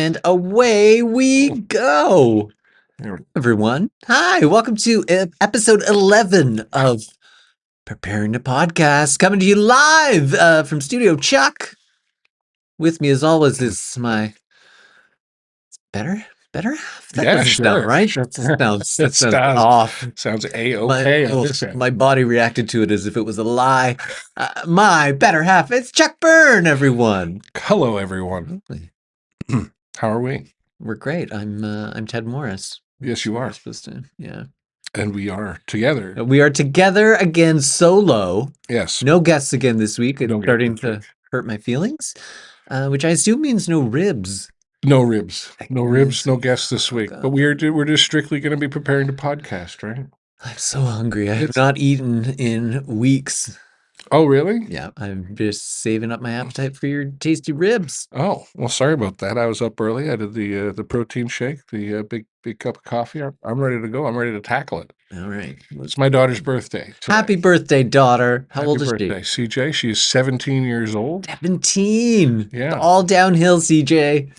And away we go. Everyone. Hi, welcome to episode 11 of Preparing to Podcast, coming to you live from Studio Chuck. With me, as always, is my better half. That doesn't sound right. That sounds off. Sounds A-OK. My body reacted to it as if it was a lie. My better half. It's Chuck Byrn, everyone. Hello, everyone. How are we? We're great. I'm Ted Morris. Yes, you are. Supposed to, yeah. And we are together. We are together again, solo. Yes. No guests again this week. It's starting to hurt my feelings, which I assume means no ribs. No ribs. No ribs, no guests this week. But we're just strictly going to be preparing to podcast, right? I'm so hungry. I have not eaten in weeks. Oh, really? Yeah, I'm just saving up my appetite for your tasty ribs. Oh, well, sorry about that. I was up early. I did the protein shake, the big cup of coffee. I'm ready to go. I'm ready to tackle it. All right. It's my daughter's birthday today. Happy birthday, daughter. How old is she? CJ. She's 17 years old. 17. Yeah. It's all downhill, CJ.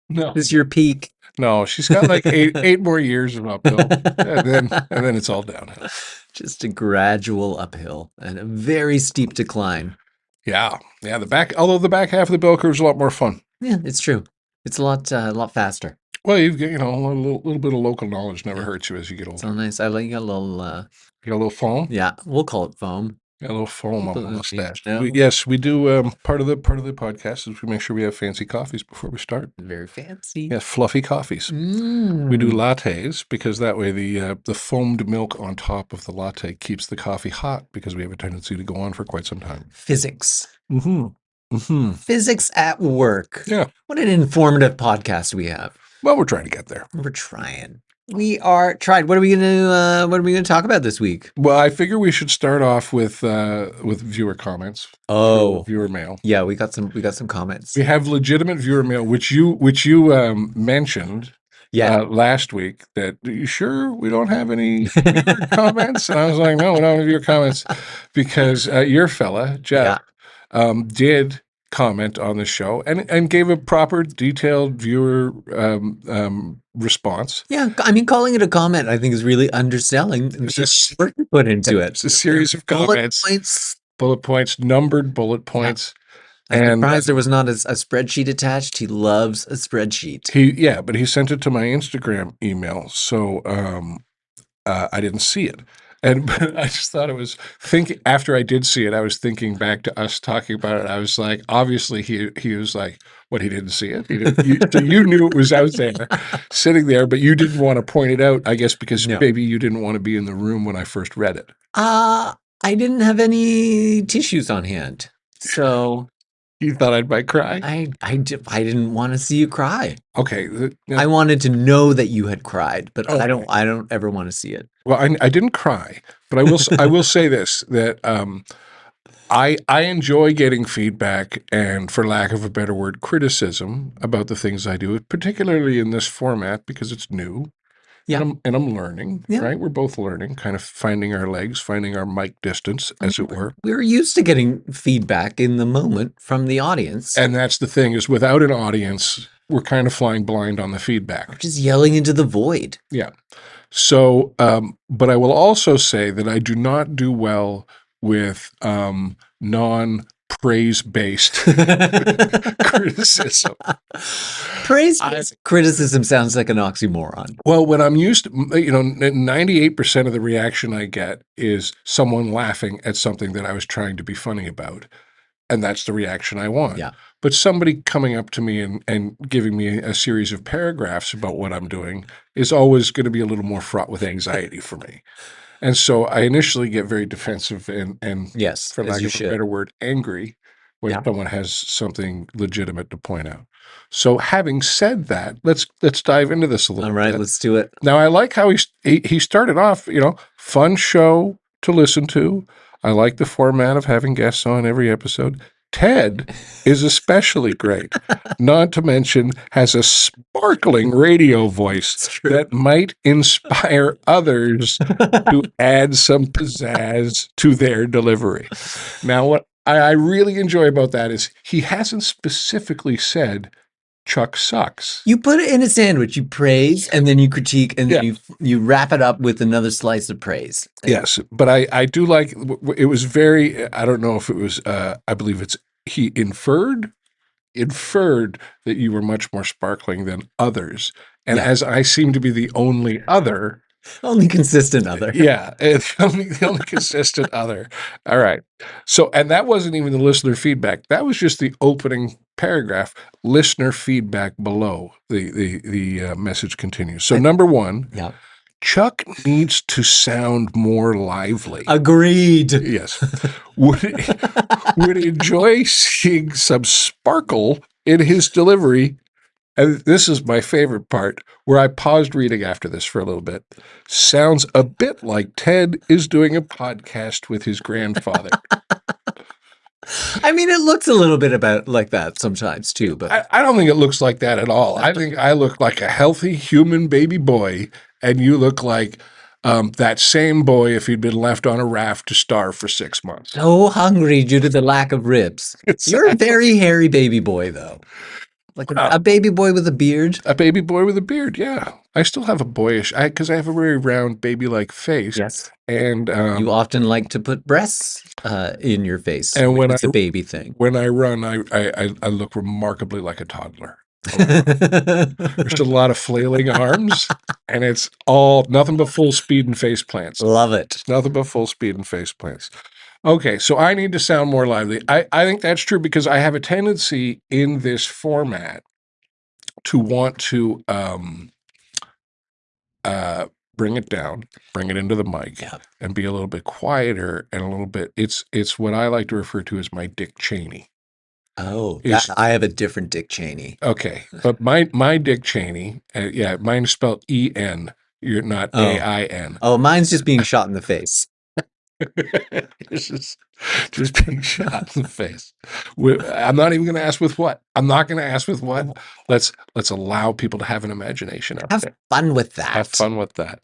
No. This is your peak. No, she's got like eight more years of uphill, and then it's all downhill. Just a gradual uphill and a very steep decline. Yeah. Although the back half of the bell curve is a lot more fun. Yeah, it's true. It's a lot faster. Well, you get a little bit of local knowledge never hurts you as you get older. So nice. I like you got a little. You got a little foam. Yeah, we'll call it foam. A little foam on the mustache. No. Yes, we do. Part of the podcast is we make sure we have fancy coffees before we start. Very fancy. Yeah, fluffy coffees. We do lattes because that way the foamed milk on top of the latte keeps the coffee hot because we have a tendency to go on for quite some time. Physics. Physics at work. Yeah. What an informative podcast we have. Well, we're trying to get there. We're trying. We are trying. What are we gonna talk about this week? Well, I figure we should start off with viewer comments. Oh, viewer mail. Yeah, we got some comments. We have legitimate viewer mail, which you mentioned last week. That, are you sure we don't have any viewer comments? And I was like, no, we don't have viewer comments because your fella Jeff did comment on the show and gave a proper detailed viewer response. Yeah, I mean, calling it a comment, I think, is really underselling the work you put into it. It's a series of comments, bullet points, numbered bullet points. Yeah. I'm surprised there was not a spreadsheet attached. He loves a spreadsheet. But he sent it to my Instagram email, so I didn't see it. And I just thought after I did see it, I was thinking back to us talking about it. I was like, obviously he was like, what, he didn't see it? So you knew it was out there, sitting there, but you didn't want to point it out, I guess, because maybe you didn't want to be in the room when I first read it. I didn't have any tissues on hand, so... You thought I might cry? I didn't want to see you cry. Okay. I wanted to know that you had cried, but I don't ever want to see it. Well, I didn't cry, but I will say this, that I enjoy getting feedback and, for lack of a better word, criticism about the things I do, particularly in this format because it's new. Yeah. And I'm learning, right? We're both learning, kind of finding our legs, finding our mic distance, as it were. We're used to getting feedback in the moment from the audience. And that's the thing, is without an audience, we're kind of flying blind on the feedback. We're just yelling into the void. Yeah. So, but I will also say that I do not do well with non-praise-based criticism. Praise-based criticism sounds like an oxymoron. Well, when I'm used to, 98% of the reaction I get is someone laughing at something that I was trying to be funny about. And that's the reaction I want. Yeah. But somebody coming up to me and giving me a series of paragraphs about what I'm doing is always going to be a little more fraught with anxiety for me. And so I initially get very defensive and yes, for lack of a better word, angry when someone has something legitimate to point out. So having said that, let's dive into this a little bit. All right, let's do it. Now, I like how he started off, fun show to listen to. I like the format of having guests on every episode. Ted is especially great, not to mention has a sparkling radio voice that might inspire others to add some pizzazz to their delivery. Now, what I really enjoy about that is he hasn't specifically said Chuck sucks. You put it in a sandwich. You praise, and then you critique, and then Yeah. you wrap it up with another slice of praise. Yes, but I do like it was very. I don't know if it was. I believe he inferred that you were much more sparkling than others, and Yeah. as I seem to be the only other. Only consistent other. Yeah, the only consistent other. All right. So, and that wasn't even the listener feedback. That was just the opening paragraph. Listener feedback below. The message continues. So, number one, Yeah. Chuck needs to sound more lively. Agreed. Yes. Would enjoy seeing some sparkle in his delivery. And this is my favorite part, where I paused reading after this for a little bit. Sounds a bit like Ted is doing a podcast with his grandfather. I mean, it looks a little bit about like that sometimes too, but I don't think it looks like that at all. I think I look like a healthy human baby boy, and you look like that same boy if he'd been left on a raft to starve for 6 months. so hungry due to the lack of ribs. You're a very hairy baby boy, though. Like a baby boy with a beard. A baby boy with a beard, yeah. I still have a boyish, because I have a very round baby-like face. Yes. And You often like to put breasts in your face. And when it's a baby thing. When I run, I look remarkably like a toddler. There's a lot of flailing arms, and it's all nothing but full speed and face plants. Love it. Nothing but full speed and face plants. Okay, so I need to sound more lively. I think that's true because I have a tendency in this format to want to bring it down, bring it into the mic, and be a little bit quieter and a little bit. It's what I like to refer to as my Dick Cheney. Oh, I have a different Dick Cheney. Okay, but my Dick Cheney, yeah, mine's spelled E-N. You're not A-I-N. Oh, mine's just being shot in the face. just being shot in the face. I'm not even going to ask with what. I'm not going to ask with what. Let's allow people to have an imagination out there. Have fun with that. Have fun with that.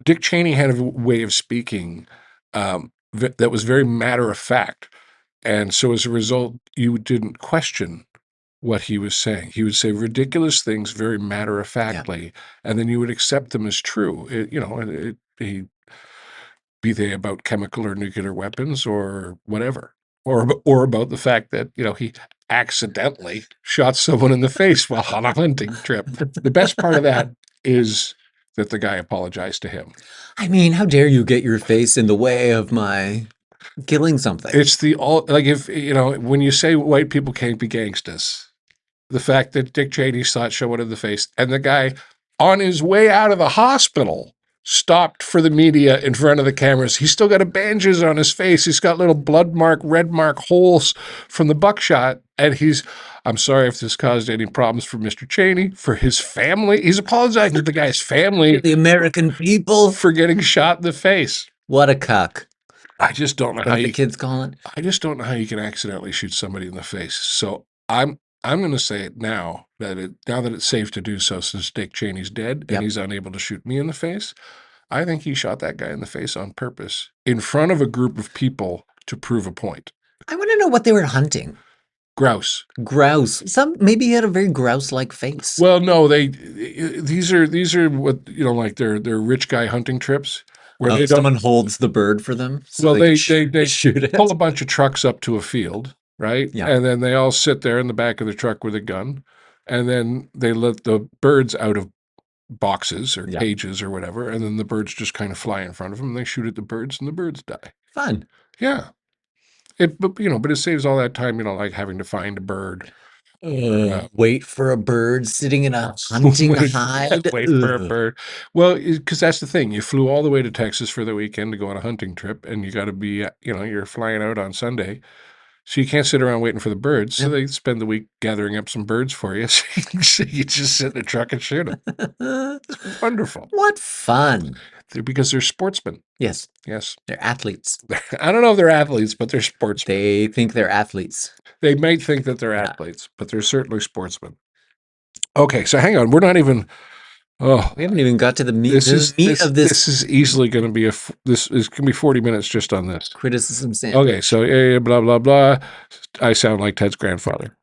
Dick Cheney had a way of speaking that was very matter of fact. And so as a result, you didn't question what he was saying. He would say ridiculous things very matter of factly, and then you would accept them as true. Be they about chemical or nuclear weapons or whatever, or about the fact that he accidentally shot someone in the face while on a hunting trip. The best part of that is that the guy apologized to him. I mean, how dare you get your face in the way of my killing something? It's if when you say white people can't be gangsters, the fact that Dick Cheney shot someone in the face and the guy on his way out of the hospital stopped for the media in front of the cameras. He's still got a bandages on his face. He's got little blood mark, red mark holes from the buckshot. And I'm sorry if this caused any problems for Mr. Cheney, for his family. He's apologizing to the guy's family. The American people. For getting shot in the face. What a cuck. I just don't know how the kids call it. I just don't know how you can accidentally shoot somebody in the face. So I'm going to say it now that it's safe to do so since Dick Cheney's dead and he's unable to shoot me in the face. I think he shot that guy in the face on purpose in front of a group of people to prove a point. I want to know what they were hunting. Grouse. Maybe he had a very grouse-like face. Well, no, these are what like they're rich guy hunting trips. Where someone holds the bird for them. So they shoot it. Pull a bunch of trucks up to a field, right? Yeah. And then they all sit there in the back of the truck with a gun, and then they let the birds out of boxes or cages or whatever, and then the birds just kind of fly in front of them. And they shoot at the birds, and the birds die. Fun. Yeah. But it saves all that time, like having to find a bird. Wait for a bird sitting in a hunting hide. Wait for a bird. Well, because that's the thing. You flew all the way to Texas for the weekend to go on a hunting trip, and you got to be, you're flying out on Sunday. So you can't sit around waiting for the birds. So they spend the week gathering up some birds for you. So you just sit in the truck and shoot them. It's wonderful. What fun. Because they're sportsmen. Yes. Yes. They're athletes. I don't know if they're athletes, but they're sportsmen. They think they're athletes. They might think that they're athletes, but they're certainly sportsmen. Okay, so hang on. We're not even Oh, We haven't even got to the meat. this The is meat this of this this is easily going to be this is going to be 40 minutes just on this. criticism Okay, sandwich. so blah blah blah. I sound like Ted's grandfather.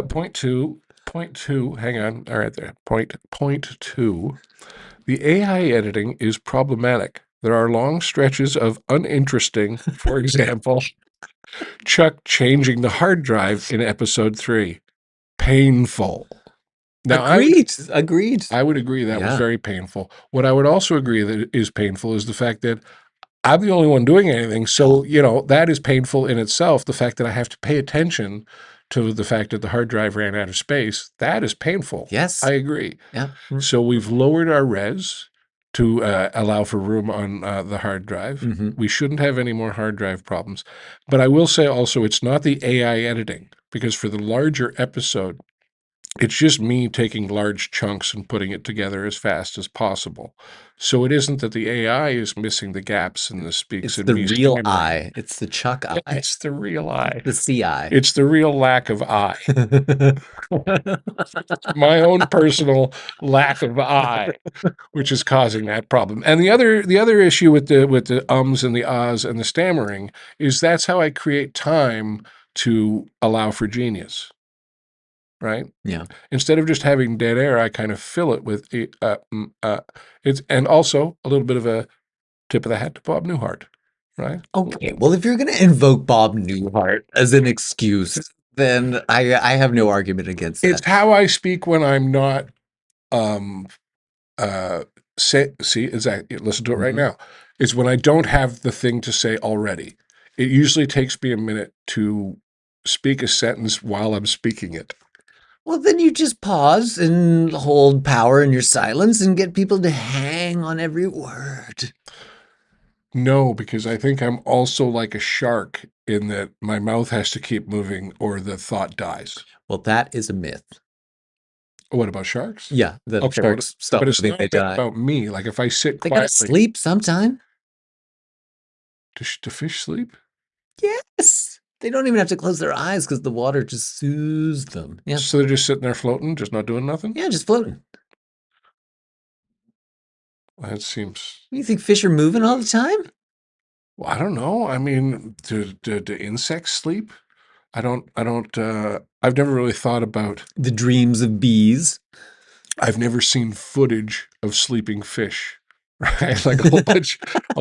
Point two. Point two. Hang on. All right, there. Point two. The AI editing is problematic. There are long stretches of uninteresting, for example, Chuck changing the hard drive in episode 3. Painful. Now, Agreed. Agreed. I would agree that was Yeah. very painful. What I would also agree that is painful is the fact that I'm the only one doing anything. So, that is painful in itself. The fact that I have to pay attention to the fact that the hard drive ran out of space, that is painful. Yes. I agree. Yeah. So we've lowered our res to allow for room on the hard drive. Mm-hmm. We shouldn't have any more hard drive problems. But I will say also, it's not the AI editing, because for the larger episode, it's just me taking large chunks and putting it together as fast as possible. So it isn't that the AI is missing the gaps in the speaks It's and the me real stammering. I. It's the Chuck Yeah, I. it's the real I. The CI. It's the real lack of I. My own personal lack of I, which is causing that problem. And the other issue with the ums and the ahs and the stammering is that's how I create time to allow for genius, right? Yeah. Instead of just having dead air, I kind of fill it with it's, and also a little bit of a tip of the hat to Bob Newhart, right? Okay. Well, if you're going to invoke Bob Newhart as an excuse, then I have no argument against It's that. how I speak when I'm not um see exactly, listen to it right Mhm. now. It's when I don't have the thing to say already. It usually takes me a minute to speak a sentence while I'm speaking it. Well, then you just pause and hold power in your silence and get people to hang on every word. No, because I think I'm also like a shark in that my mouth has to keep moving or the thought dies. Well, that is a myth. What about sharks? Yeah, that if Okay, well, sharks stop but it's moving, not they a myth die. about me. Like if I sit They gotta quietly, sleep sometime. do fish sleep? Yes. They don't even have to close their eyes because the water just soothes them. Yeah. So they're just sitting there floating, just not doing nothing? Yeah, just floating. That seems, You think fish are moving all the time? well, I don't know. I mean, do insects sleep? I've never really thought about, The dreams of bees. I've never seen footage of sleeping fish, right? Like a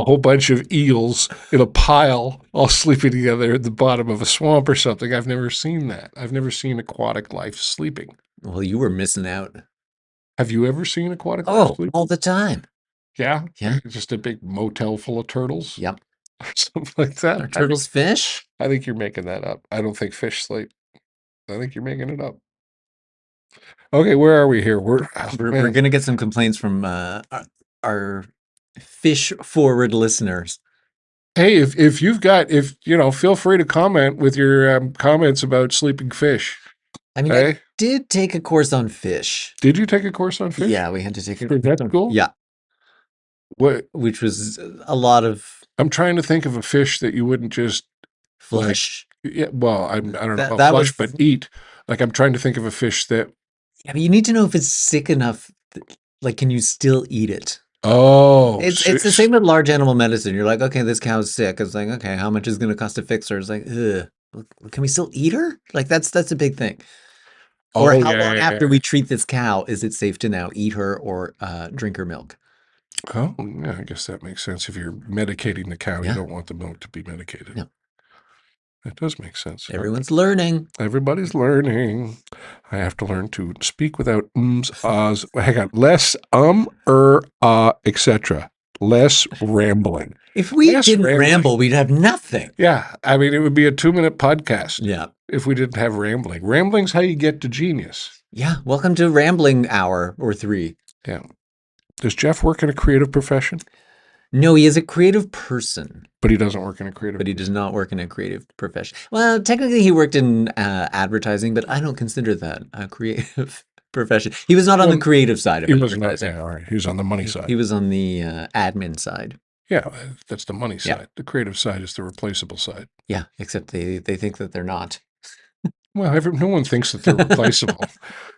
whole bunch of eels in a pile all sleeping together at the bottom of a swamp or something. I've never seen that. I've never seen aquatic life sleeping. Well, you were missing out. Have you ever seen aquatic life Oh, sleeping? all the time. Yeah? Yeah. Just a big motel full of turtles? Yep. Or something like that? Are turtles fish? I think you're making that up. I don't think fish sleep. I think you're making it up. Okay, where are we here? We're Man. gonna get some complaints from our fish forward listeners. Hey, if you've got, feel free to comment with your comments about sleeping fish. I mean, Hey, I did take a course on fish. did you take a course on fish? Yeah, we had to take a For vet school? yeah, What? which was a lot of I'm trying to think of a fish that you wouldn't just like. flesh. Yeah, well, I don't know about That flesh, was but eat. Like I'm trying to think of a fish that. yeah, but you need to know if it's sick enough. Like, can you still eat it? Oh, It's the same with large animal medicine. You're like, okay, this cow's sick. It's like, okay, how much is going to cost to fix her? It's like, ugh, can we still eat her? Like, that's a big thing. Or Oh how yeah, long yeah, after yeah. we treat this cow is it safe to now eat her or drink her milk? Oh, yeah, I guess that makes sense. If you're medicating the cow, you Yeah. don't want the milk to be medicated. Yeah. That does make sense. Everyone's learning. Everybody's learning. I have to learn to speak without ums, ahs. Hang on. Less etc. Less rambling. If we Less didn't rambling. ramble, we'd have nothing. Yeah. I mean, it would be a 2-minute podcast Yeah. if we didn't have rambling. Rambling's how you get to genius. Yeah. Welcome to Rambling Hour or 3. Yeah. Does Jeff work in a creative profession? No, he is a creative person, But he doesn't work in a creative. but he does not work in a creative profession. Well, technically, he worked in advertising, but I don't consider that a creative profession. He was not on the creative side of He wasn't. advertising. Yeah, all right. He was on the money side. He was on the admin side. Yeah, that's the money Yeah. side. The creative side is the replaceable side. Yeah, except they think that they're not. Well, no one thinks that they're replaceable.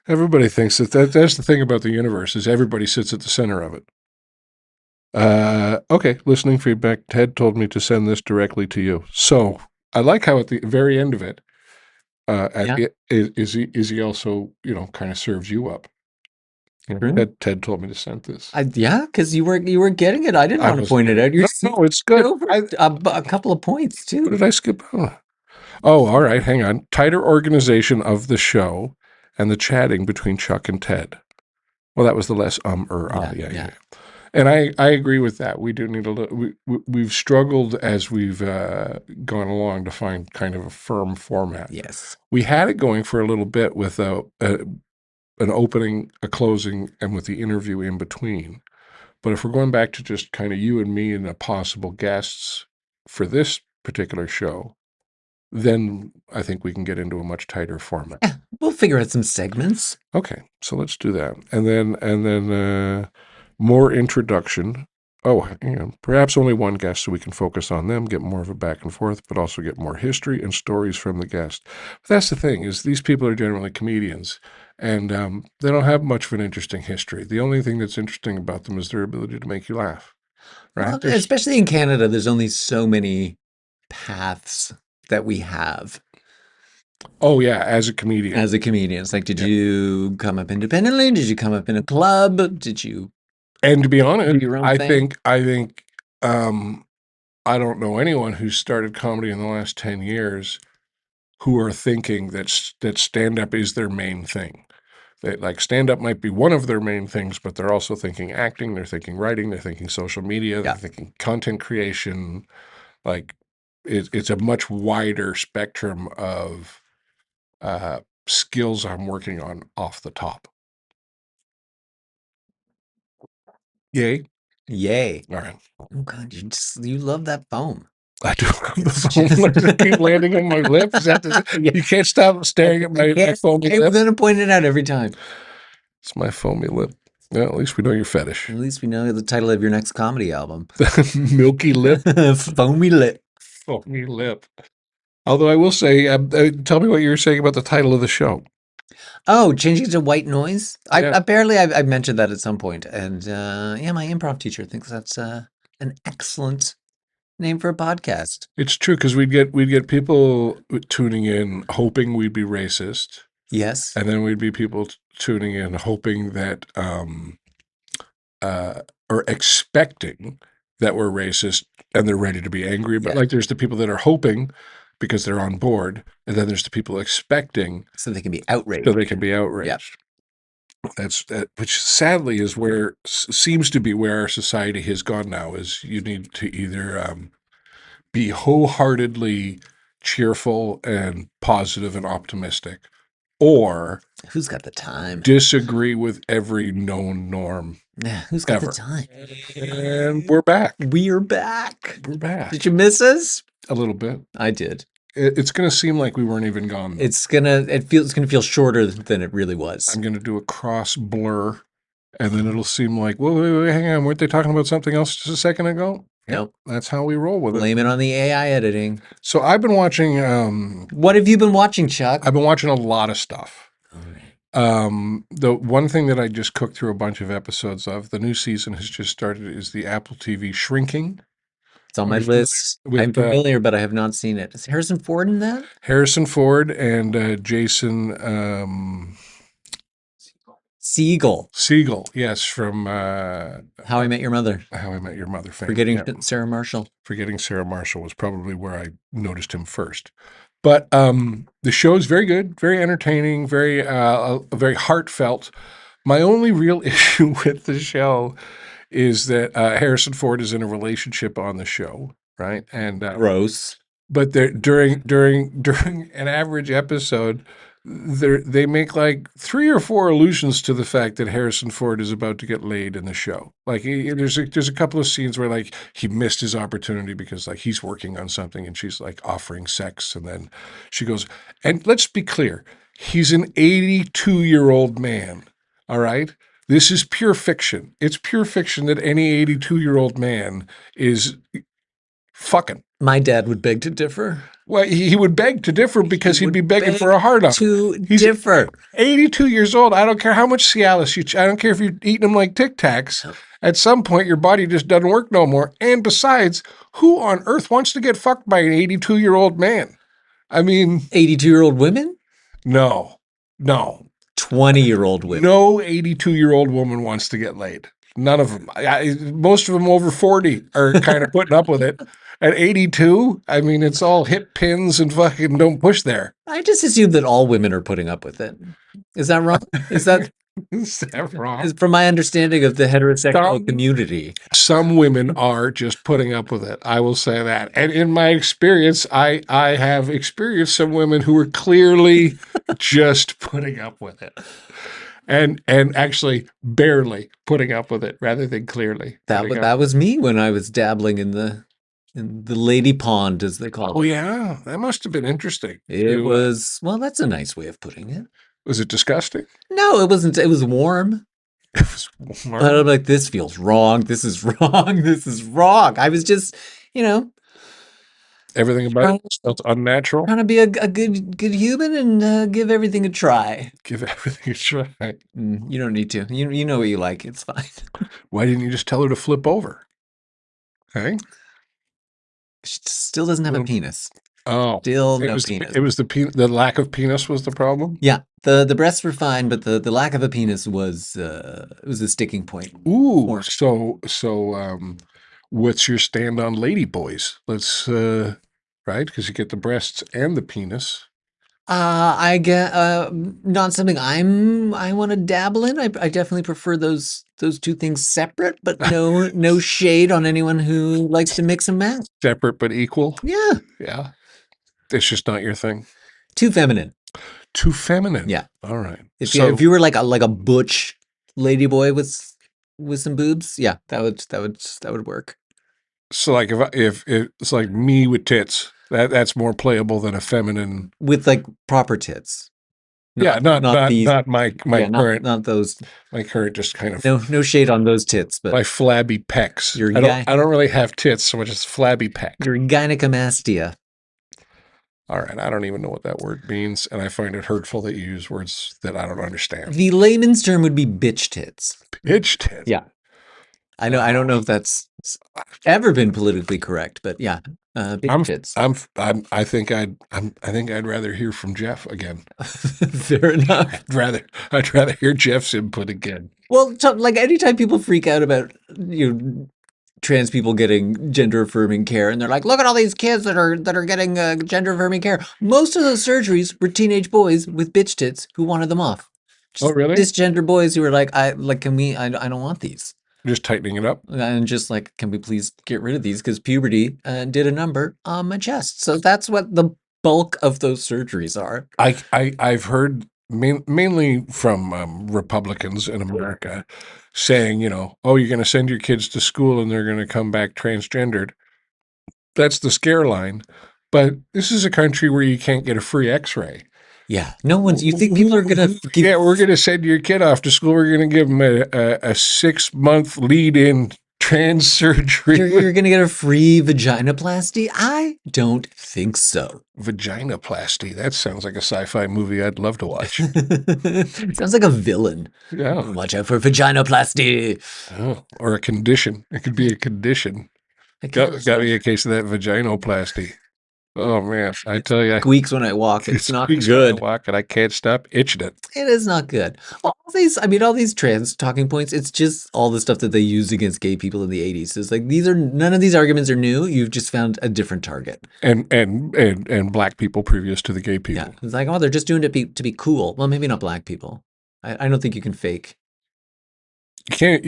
Everybody thinks that's the thing about the universe is everybody sits at the center of it. Okay, listening feedback. Ted told me to send this directly to you. So I like how at the very end of it, Yeah. is he also, kind of serves you up. True. Ted told me to send this. Yeah, because you were getting it. I didn't I want to wasn't point it getting out. You're No, it's good. over a couple of points What too. did I skip? Oh, all right. Hang on. Tighter organization of the show and the chatting between Chuck and Ted. Well, that was the less yeah. And I agree with that. We do need a little. We've struggled as we've gone along to find kind of a firm format. Yes. We had it going for a little bit with an opening, a closing, and with the interview in between. But if we're going back to just kind of you and me and the possible guests for this particular show, then I think we can get into a much tighter format. Yeah, we'll figure out some segments. Okay, so let's do that, and then more introduction. Oh, perhaps only one guest so we can focus on them, get more of a back and forth, but also get more history and stories from the guest. But that's the thing is these people are generally comedians, and they don't have much of an interesting history. The only thing that's interesting about them is their ability to make you laugh. Right? Well, especially in Canada, there's only so many paths that we have Oh yeah, as a comedian. as a comedian. It's like, did you come up independently? Did you come up in a club? Did you And to be do honest, your own I thing? think I don't know anyone who's started comedy in the last 10 years who are thinking that stand-up is their main thing. That like stand-up might be one of their main things, but they're also thinking acting, they're thinking writing, they're thinking social media, they're Yeah. thinking content creation. Like it's a much wider spectrum of skills I'm working on off the top. Yay. Yay. All right. Oh God, you love that foam. I do love the It's foam. just- Does it keep landing on my lip? Is that Yeah. you can't stop staring at my foamy I'm lip? gonna point it out every time. It's my foamy lip. Well, at least we know your fetish. At least we know the title of your next comedy album. Milky lip, Foamy lip. foamy lip. Although I will say, tell me what you were saying about the title of the show. Oh, changing to white noise. Yeah. Apparently I mentioned that at some point, and yeah, my improv teacher thinks that's an excellent name for a podcast. It's true because we'd get people tuning in hoping we'd be racist, Yes. and then we'd be people tuning in hoping that or expecting that we're racist and they're ready to be angry. But Yeah. like there's the people that are hoping because they're on board, and then there's the people expecting So they can be outraged. so they can be outraged. That's which sadly is where seems to be where our society has gone now. Is you need to either be wholeheartedly cheerful and positive and optimistic, or Who's got the time? disagree with every known norm. Yeah, who's got Ever. the time? And we're back. We're back. We're back. Did you miss us? A little bit. I did. It's going to seem like we weren't even gone. Though. It's gonna feel shorter than it really was. I'm going to do a cross blur, and then it'll seem like, whoa, wait, hang on, weren't they talking about something else just a second ago? Nope. That's how we roll with it. Blame it on the AI editing. So I've been watching. What have you been watching, Chuck? I've been watching a lot of stuff. All right. The one thing that I just cooked through a bunch of episodes of, the new season has just started, is the Apple TV Shrinking. It's on my With- list. with, I'm familiar, but I have not seen it. Is Harrison Ford in that? Harrison Ford and Jason Siegel. Segel, yes, from How I Met Your Mother. How I Met Your Mother fame. Forgetting Yeah. Sarah Marshall. Forgetting Sarah Marshall was probably where I noticed him first. But the show is very good, very entertaining, very heartfelt. My only real issue with the show is that Harrison Ford is in a relationship on the show, right? And Gross. but during an average episode, they make like 3 or 4 allusions to the fact that Harrison Ford is about to get laid in the show. Like there's a couple of scenes where like he missed his opportunity because like he's working on something and she's like offering sex, and then she goes, and let's be clear, he's an 82-year-old man. All right. This is pure fiction. It's pure fiction that any 82-year-old man is fucking. My dad would beg to differ. Well, he would beg to differ because he'd be begging for a hard on. To He's differ. 82 years old. I don't care how much Cialis I don't care if you're eating them like Tic Tacs. At some point, your body just doesn't work no more. And besides, who on earth wants to get fucked by an 82-year-old man? I mean, 82-year-old women? no. 20-year-old women. No 82-year-old woman wants to get laid. None of them. Most of them over 40 are kind of putting up with it. At 82, I mean, it's all hip pins and fucking don't push there. I just assume that all women are putting up with it. Is that wrong? Is that wrong? From my understanding of the heterosexual community? Some women are just putting up with it. I will say that. And in my experience, I have experienced some women who were clearly just putting up with it. And actually barely putting up with it rather than clearly. That was me when I was dabbling in the lady pond, as they call it. Oh yeah, that must have been interesting. It was, well, that's a nice way of putting it. Was it disgusting? No, it wasn't. It was warm. It was warm. But I'm like, this feels wrong. This is wrong. This is wrong. I was just, everything about it felt unnatural. Trying to be a good human and give everything a try. Give everything a try. You don't need to. You know what you like. It's fine. Why didn't you just tell her to flip over? Okay. She still doesn't have a penis. Oh, still no penis. It was the lack of penis was the problem. Yeah, the breasts were fine, but the lack of a penis was a sticking point. Ooh, so what's your stand on lady boys? Let's right, because you get the breasts and the penis. I get not something I want to dabble in. I definitely prefer those two things separate, but no shade on anyone who likes to mix and match. Separate but equal. Yeah. Yeah. It's just not your thing. Too feminine. Too feminine. Yeah. All right. If you were like a butch lady boy with some boobs, yeah, that would work. So like if it's like me with tits, that's more playable than a feminine with like proper tits. Not my current, not those. My current just kind of no shade on those tits, but my flabby pecs. I don't really have tits so much as flabby pecs. Your gynecomastia. All right, I don't even know what that word means, and I find it hurtful that you use words that I don't understand. The layman's term would be bitch tits. Bitch tits. Yeah, I don't know if that's ever been politically correct, but yeah, bitch tits. I think I'd rather hear from Jeff again. Fair enough. I'd rather hear Jeff's input again. Well, like anytime people freak out about trans people getting gender affirming care, and they're like, look at all these kids that are getting gender affirming care. Most of those surgeries were teenage boys with bitch tits who wanted them off. Oh, really? Cisgender boys who were like, I don't want these. Just tightening it up. And just like, can we please get rid of these? Because puberty did a number on my chest. So that's what the bulk of those surgeries are. I've heard mainly from Republicans in America saying, oh, you're going to send your kids to school and they're going to come back transgendered. That's the scare line. But this is a country where you can't get a free x-ray. Yeah. No one's, you think people are going to... Yeah, we're going to send your kid off to school. We're going to give them a 6-month lead-in trans surgery. You're going to get a free vaginoplasty? I don't think so. Vaginoplasty? That sounds like a sci-fi movie I'd love to watch. Sounds like a villain. Yeah. Watch out for vaginoplasty. Oh, or a condition. It could be a condition. Got me a case of that vaginoplasty. Oh man, I tell you, squeaks when I walk. It's not good. When I walk, and I can't stop itching it. It is not good. All these trans talking points. It's just all the stuff that they used against gay people in the 80s. It's like none of these arguments are new. You've just found a different target. And black people previous to the gay people. Yeah, it's like, oh, they're just doing it to be cool. Well, maybe not black people. I don't think you can fake. You can't.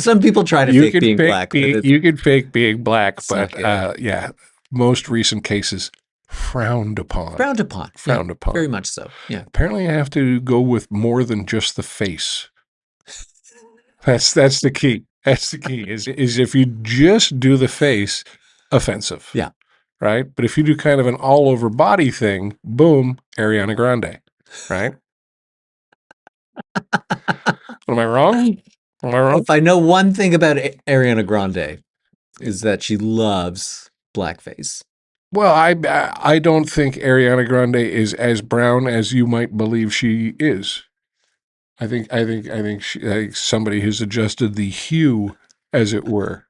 Some people try to fake being black. You can fake being black, but yeah. Most recent cases frowned upon. Frowned upon. Very much so. Yeah. Apparently, I have to go with more than just the face. That's the key. That's the key. Is if you just do the face, offensive. Yeah. Right. But if you do kind of an all over body thing, boom, Ariana Grande. Right. Am I wrong? If I know one thing about Ariana Grande, is that she loves blackface. Well, I don't think Ariana Grande is as brown as you might believe she is. I think somebody who's adjusted the hue, as it were.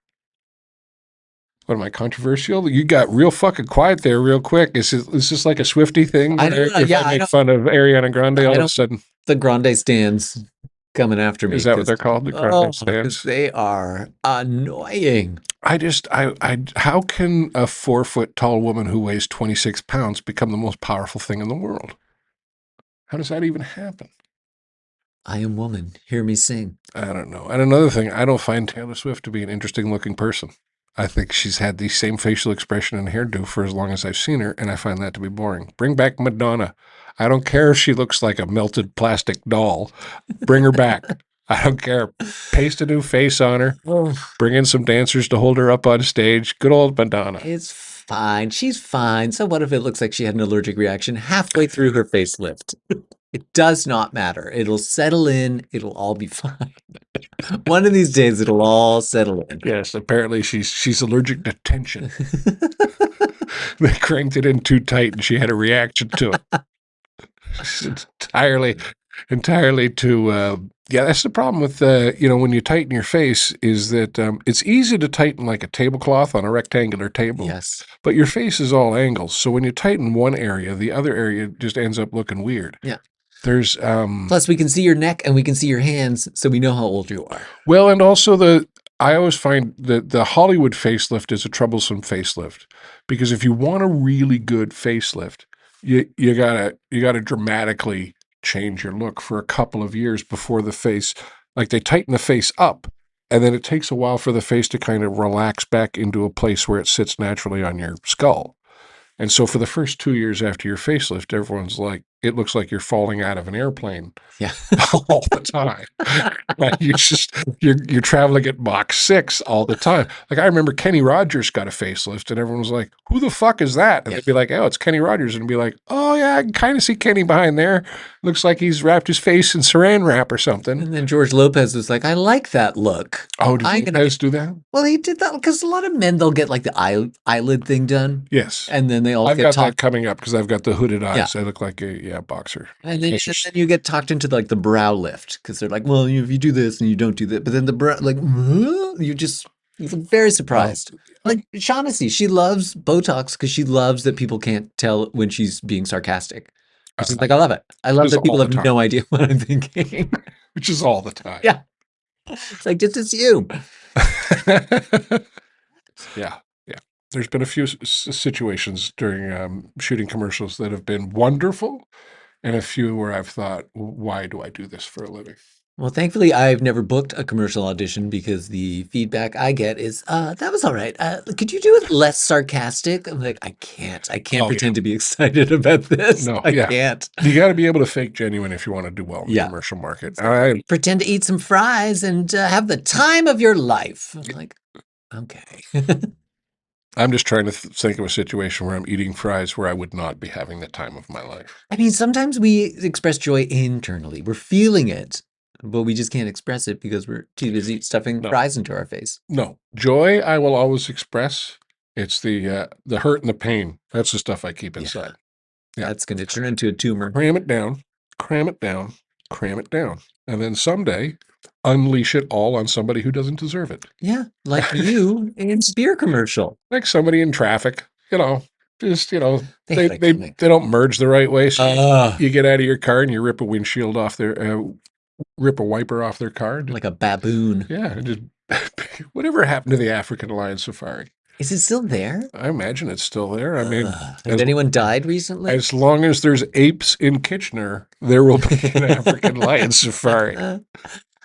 What am I, controversial? You got real fucking quiet there real quick. Is this like a Swifty thing I where don't know. if Yeah, I make fun of Ariana Grande, all I of a don't. sudden, The Grande stands coming after me is that what because they're called? The Grande because stands? they are annoying. How can a 4 foot tall woman who weighs 26 pounds become the most powerful thing in the world? How does that even happen? I am woman. Hear me sing. I don't know. And another thing, I don't find Taylor Swift to be an interesting looking person. I think she's had the same facial expression and hairdo for as long as I've seen her, and I find that to be boring. Bring back Madonna. I don't care if she looks like a melted plastic doll. Bring her back. I don't care. Paste a new face on her. Bring in some dancers to hold her up on stage. Good old Madonna. It's fine. She's fine. So what if it looks like she had an allergic reaction halfway through her facelift? It does not matter. It'll settle in. It'll all be fine. One of these days, it'll all settle in. Yes, apparently she's allergic to tension. They cranked it in too tight and she had a reaction to it. It's entirely too yeah, that's the problem with when you tighten your face is that it's easy to tighten like a tablecloth on a rectangular table. Yes. But your face is all angles. So when you tighten one area, the other area just ends up looking weird. Yeah. There's Plus, we can see your neck and we can see your hands, so we know how old you are. well, and also I always find that the Hollywood facelift is a troublesome facelift because if you want a really good facelift, you gotta dramatically change your look for a couple of years before the face, like they tighten the face up, and then it takes a while for the face to kind of relax back into a place where it sits naturally on your skull. And so for the first 2 years after your facelift, everyone's like, it looks like you're falling out of an airplane Yeah. all the time. Like you're traveling at Mach 6 all the time. Like I remember Kenny Rogers got a facelift and everyone was like, who the fuck is that? And Yeah. they'd be like, oh, it's Kenny Rogers. And be like, oh yeah, I can kind of see Kenny behind there. Looks like he's wrapped his face in saran wrap or something. And then George Lopez was like, I like that look. Oh, did I'm gonna Lopez do that? Well, he did that because a lot of men, they'll get like the eyelid thing done. Yes. And then they all I've get got talked. that coming up because I've got the hooded eyes. Yeah. I look like a boxer. And then, It's just- you get talked into like the brow lift because they're like, well, if you do this and you don't do that, but then the brow, like, you look very surprised. Like Shaughnessy, she loves Botox because she loves that people can't tell when she's being sarcastic. She's like, I love it. I love Just that people all the have no idea what I'm thinking. which is all the time. Yeah. It's like, just as you. Yeah, yeah. There's been a few situations during shooting commercials that have been wonderful, and a few where I've thought, why do I do this for a living? Well, thankfully, I've never booked a commercial audition because the feedback I get is, that was all right. Could you do it less sarcastic? I'm like, I can't. I can't Oh, yeah. pretend to be excited about this. No, I yeah. can't. You got to be able to fake genuine if you want to do well in the Yeah. commercial market. Pretend to eat some fries and have the time of your life. I'm like, okay. I'm just trying to think of a situation where I'm eating fries where I would not be having the time of my life. I mean, sometimes we express joy internally. We're feeling it, but we just can't express it because we're too busy stuffing No. fries into our face. No, joy I will always express. It's the hurt and the pain. That's the stuff I keep inside. Yeah. That's going to turn into a tumor. Cram it down, cram it down, cram it down. And then someday unleash it all on somebody who doesn't deserve it. Yeah, like you in beer commercial. Like somebody in traffic, just, They they had it they, coming. they don't merge the right way. So Ugh. you get out of your car and you rip a windshield off rip a wiper off their car. Like a baboon. Yeah, and just whatever happened to the African lion safari? Is it still there? I imagine it's still there. I mean, Has as- anyone died recently? as long as there's apes in Kitchener, there will be an African lion safari.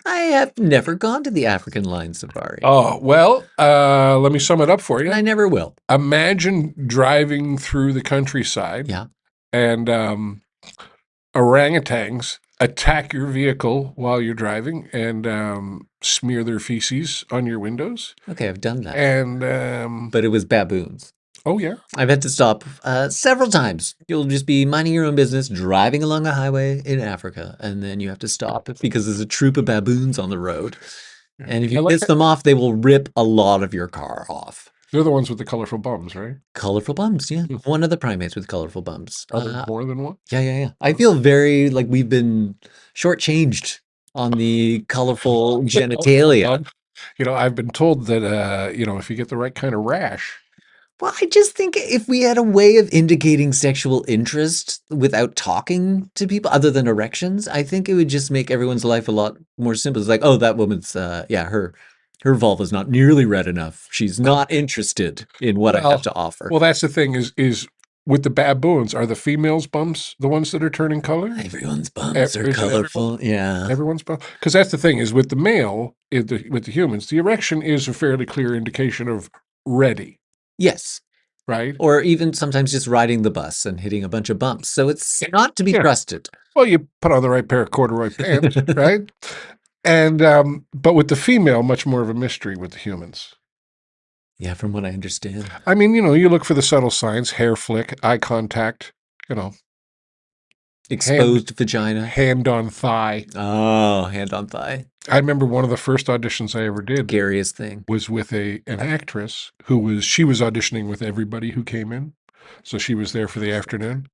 I have never gone to the African lion safari. Oh, well, let me sum it up for you. And I never will. Imagine driving through the countryside Yeah. and orangutans attack your vehicle while you're driving and smear their feces on your windows. Okay, I've done that. And, But it was baboons. oh, yeah. I've had to stop several times. You'll just be minding your own business, driving along a highway in Africa, and then you have to stop because there's a troop of baboons on the road. Yeah. And if I you like piss that. them off, they will rip a lot of your car off. They're the ones with the colorful bums, right? Colorful bumps, yeah. Hmm. One of the primates with colorful bumps. Are there more than one? Yeah. I feel very like we've been shortchanged on the colorful The colorful genitalia. bum. I've been told that if you get the right kind of rash. Well, I just think if we had a way of indicating sexual interest without talking to people other than erections, I think it would just make everyone's life a lot more simple. It's like, oh, that woman's, yeah, her vulva's not nearly red enough. She's not interested in what I have Well, to offer. well, that's the thing is with the baboons, are the females' bums the ones that are turning color? Everyone's bums are Is it colorful. Yeah. everyone's bum? Because that's the thing is with the male, with the humans, the erection is a fairly clear indication of ready, Yes. right? Or even sometimes just riding the bus and hitting a bunch of bumps. So it's not to be Yeah. trusted. Well, you put on the right pair of corduroy pants, right? And but with the female, much more of a mystery with the humans. Yeah, from what I understand. I mean, you look for the subtle signs: hair flick, eye contact, you know, hand Exposed vagina. hand on thigh. Oh, hand on thigh. I remember one of the first auditions I ever did Scariest thing. was with an actress she was auditioning with everybody who came in. So she was there for the afternoon.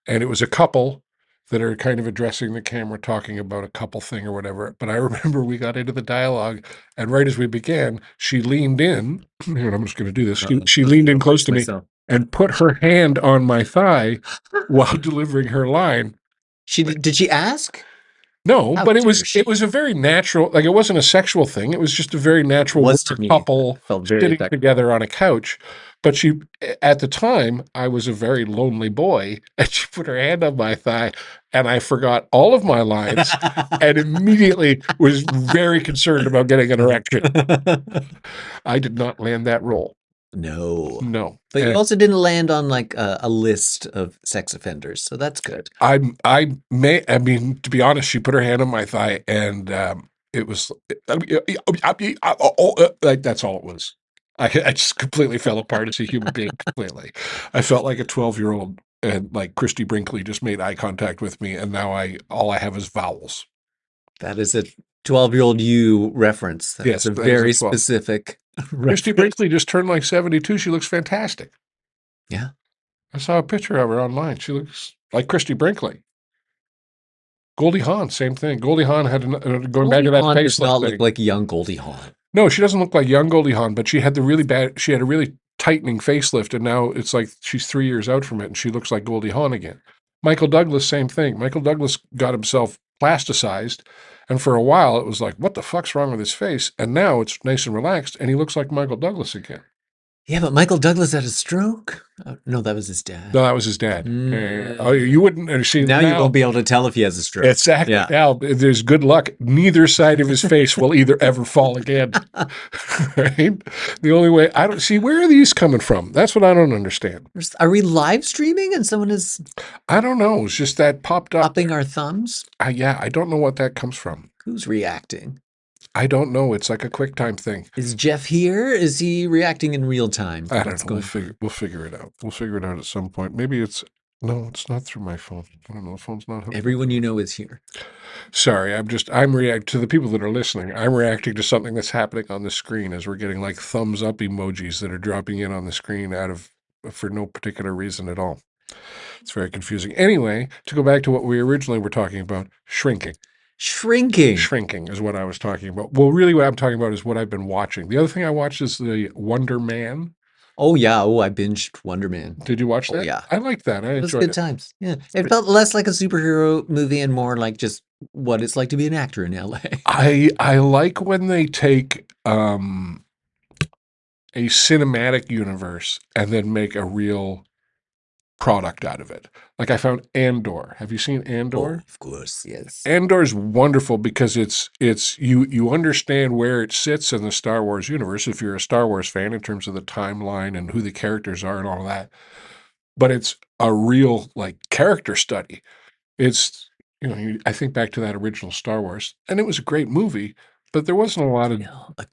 And it was a couple that are kind of addressing the camera, talking about a couple thing or whatever. But I remember we got into the dialogue, and right as we began, she leaned in. And I'm just going to do this. She leaned in close to me Myself. and put her hand on my thigh while delivering her line. Did she ask? No, How but it dare was she? a very natural, like it wasn't a sexual thing. It was just a very natural Was to me. couple Felt very sitting affected. together on a couch. But at the time, I was a very lonely boy, and she put her hand on my thigh, and I forgot all of my lines, and immediately was very concerned about getting an erection. I did not land that role. No. No, But you and also didn't land on like a list of sex offenders, so that's good. I mean, to be honest, she put her hand on my thigh, and it was like that's all it was. I just completely fell apart as a human being. Completely, I felt like a 12-year-old, and like Christy Brinkley just made eye contact with me, and now all I have is vowels. That is a 12-year-old you reference. That is Yes, a that is a very 12. specific Christy reference. Brinkley just turned like 72. She looks fantastic. Yeah. I saw a picture of her online. She looks like Christy Brinkley. Goldie Hawn, same thing. Goldie Hawn had going back Goldie to that Hawn does facelift not look thing. like young Goldie Hawn. No, she doesn't look like young Goldie Hawn, but she had she had a really tightening facelift, and now it's like she's 3 years out from it, and she looks like Goldie Hawn again. Michael Douglas, same thing. Michael Douglas got himself plasticized, and for a while it was like, what the fuck's wrong with his face? And now it's nice and relaxed, and he looks like Michael Douglas again. Yeah, but Michael Douglas had a stroke. Oh, no, that was his dad. No, that was his dad. Oh, you wouldn't see Now you won't be able to tell if he has a stroke. Exactly. Yeah. Now there's good luck. Neither side of his face will either ever fall again. Right? The only way I don't see where are these coming from? That's what I don't understand. Are we live streaming and someone is I don't know. It's just that popped up. upping our thumbs? Yeah, I don't know what that comes from. Who's reacting? I don't know. It's like a QuickTime thing. Is Jeff here? Is he reacting in real time? I don't know. We'll figure it out. We'll figure it out at some point. Maybe it's not through my phone. I don't know. The phone's not hooked. Everyone you know is here. Sorry, I'm reacting to the people that are listening. I'm reacting to something that's happening on the screen as we're getting like thumbs up emojis that are dropping in on the screen for no particular reason at all. It's very confusing. Anyway, to go back to what we originally were talking about, shrinking. Shrinking is what I was talking about. Well, really what I'm talking about is what I've been watching. The other thing I watched is the Wonder Man. Oh, yeah. Oh, I binged Wonder Man. Did you watch that? Oh, yeah. I liked that. I It was enjoyed good it. times. Yeah. It felt less like a superhero movie and more like just what it's like to be an actor in LA. I like when they take a cinematic universe and then make a real product out of it. Like I found Andor. Have you seen Andor? Oh, of course, yes. Andor's wonderful because it's you understand where it sits in the Star Wars universe if you're a Star Wars fan in terms of the timeline and who the characters are and all that. But it's a real like character study. It's I think back to that original Star Wars, and it was a great movie, but there wasn't a lot of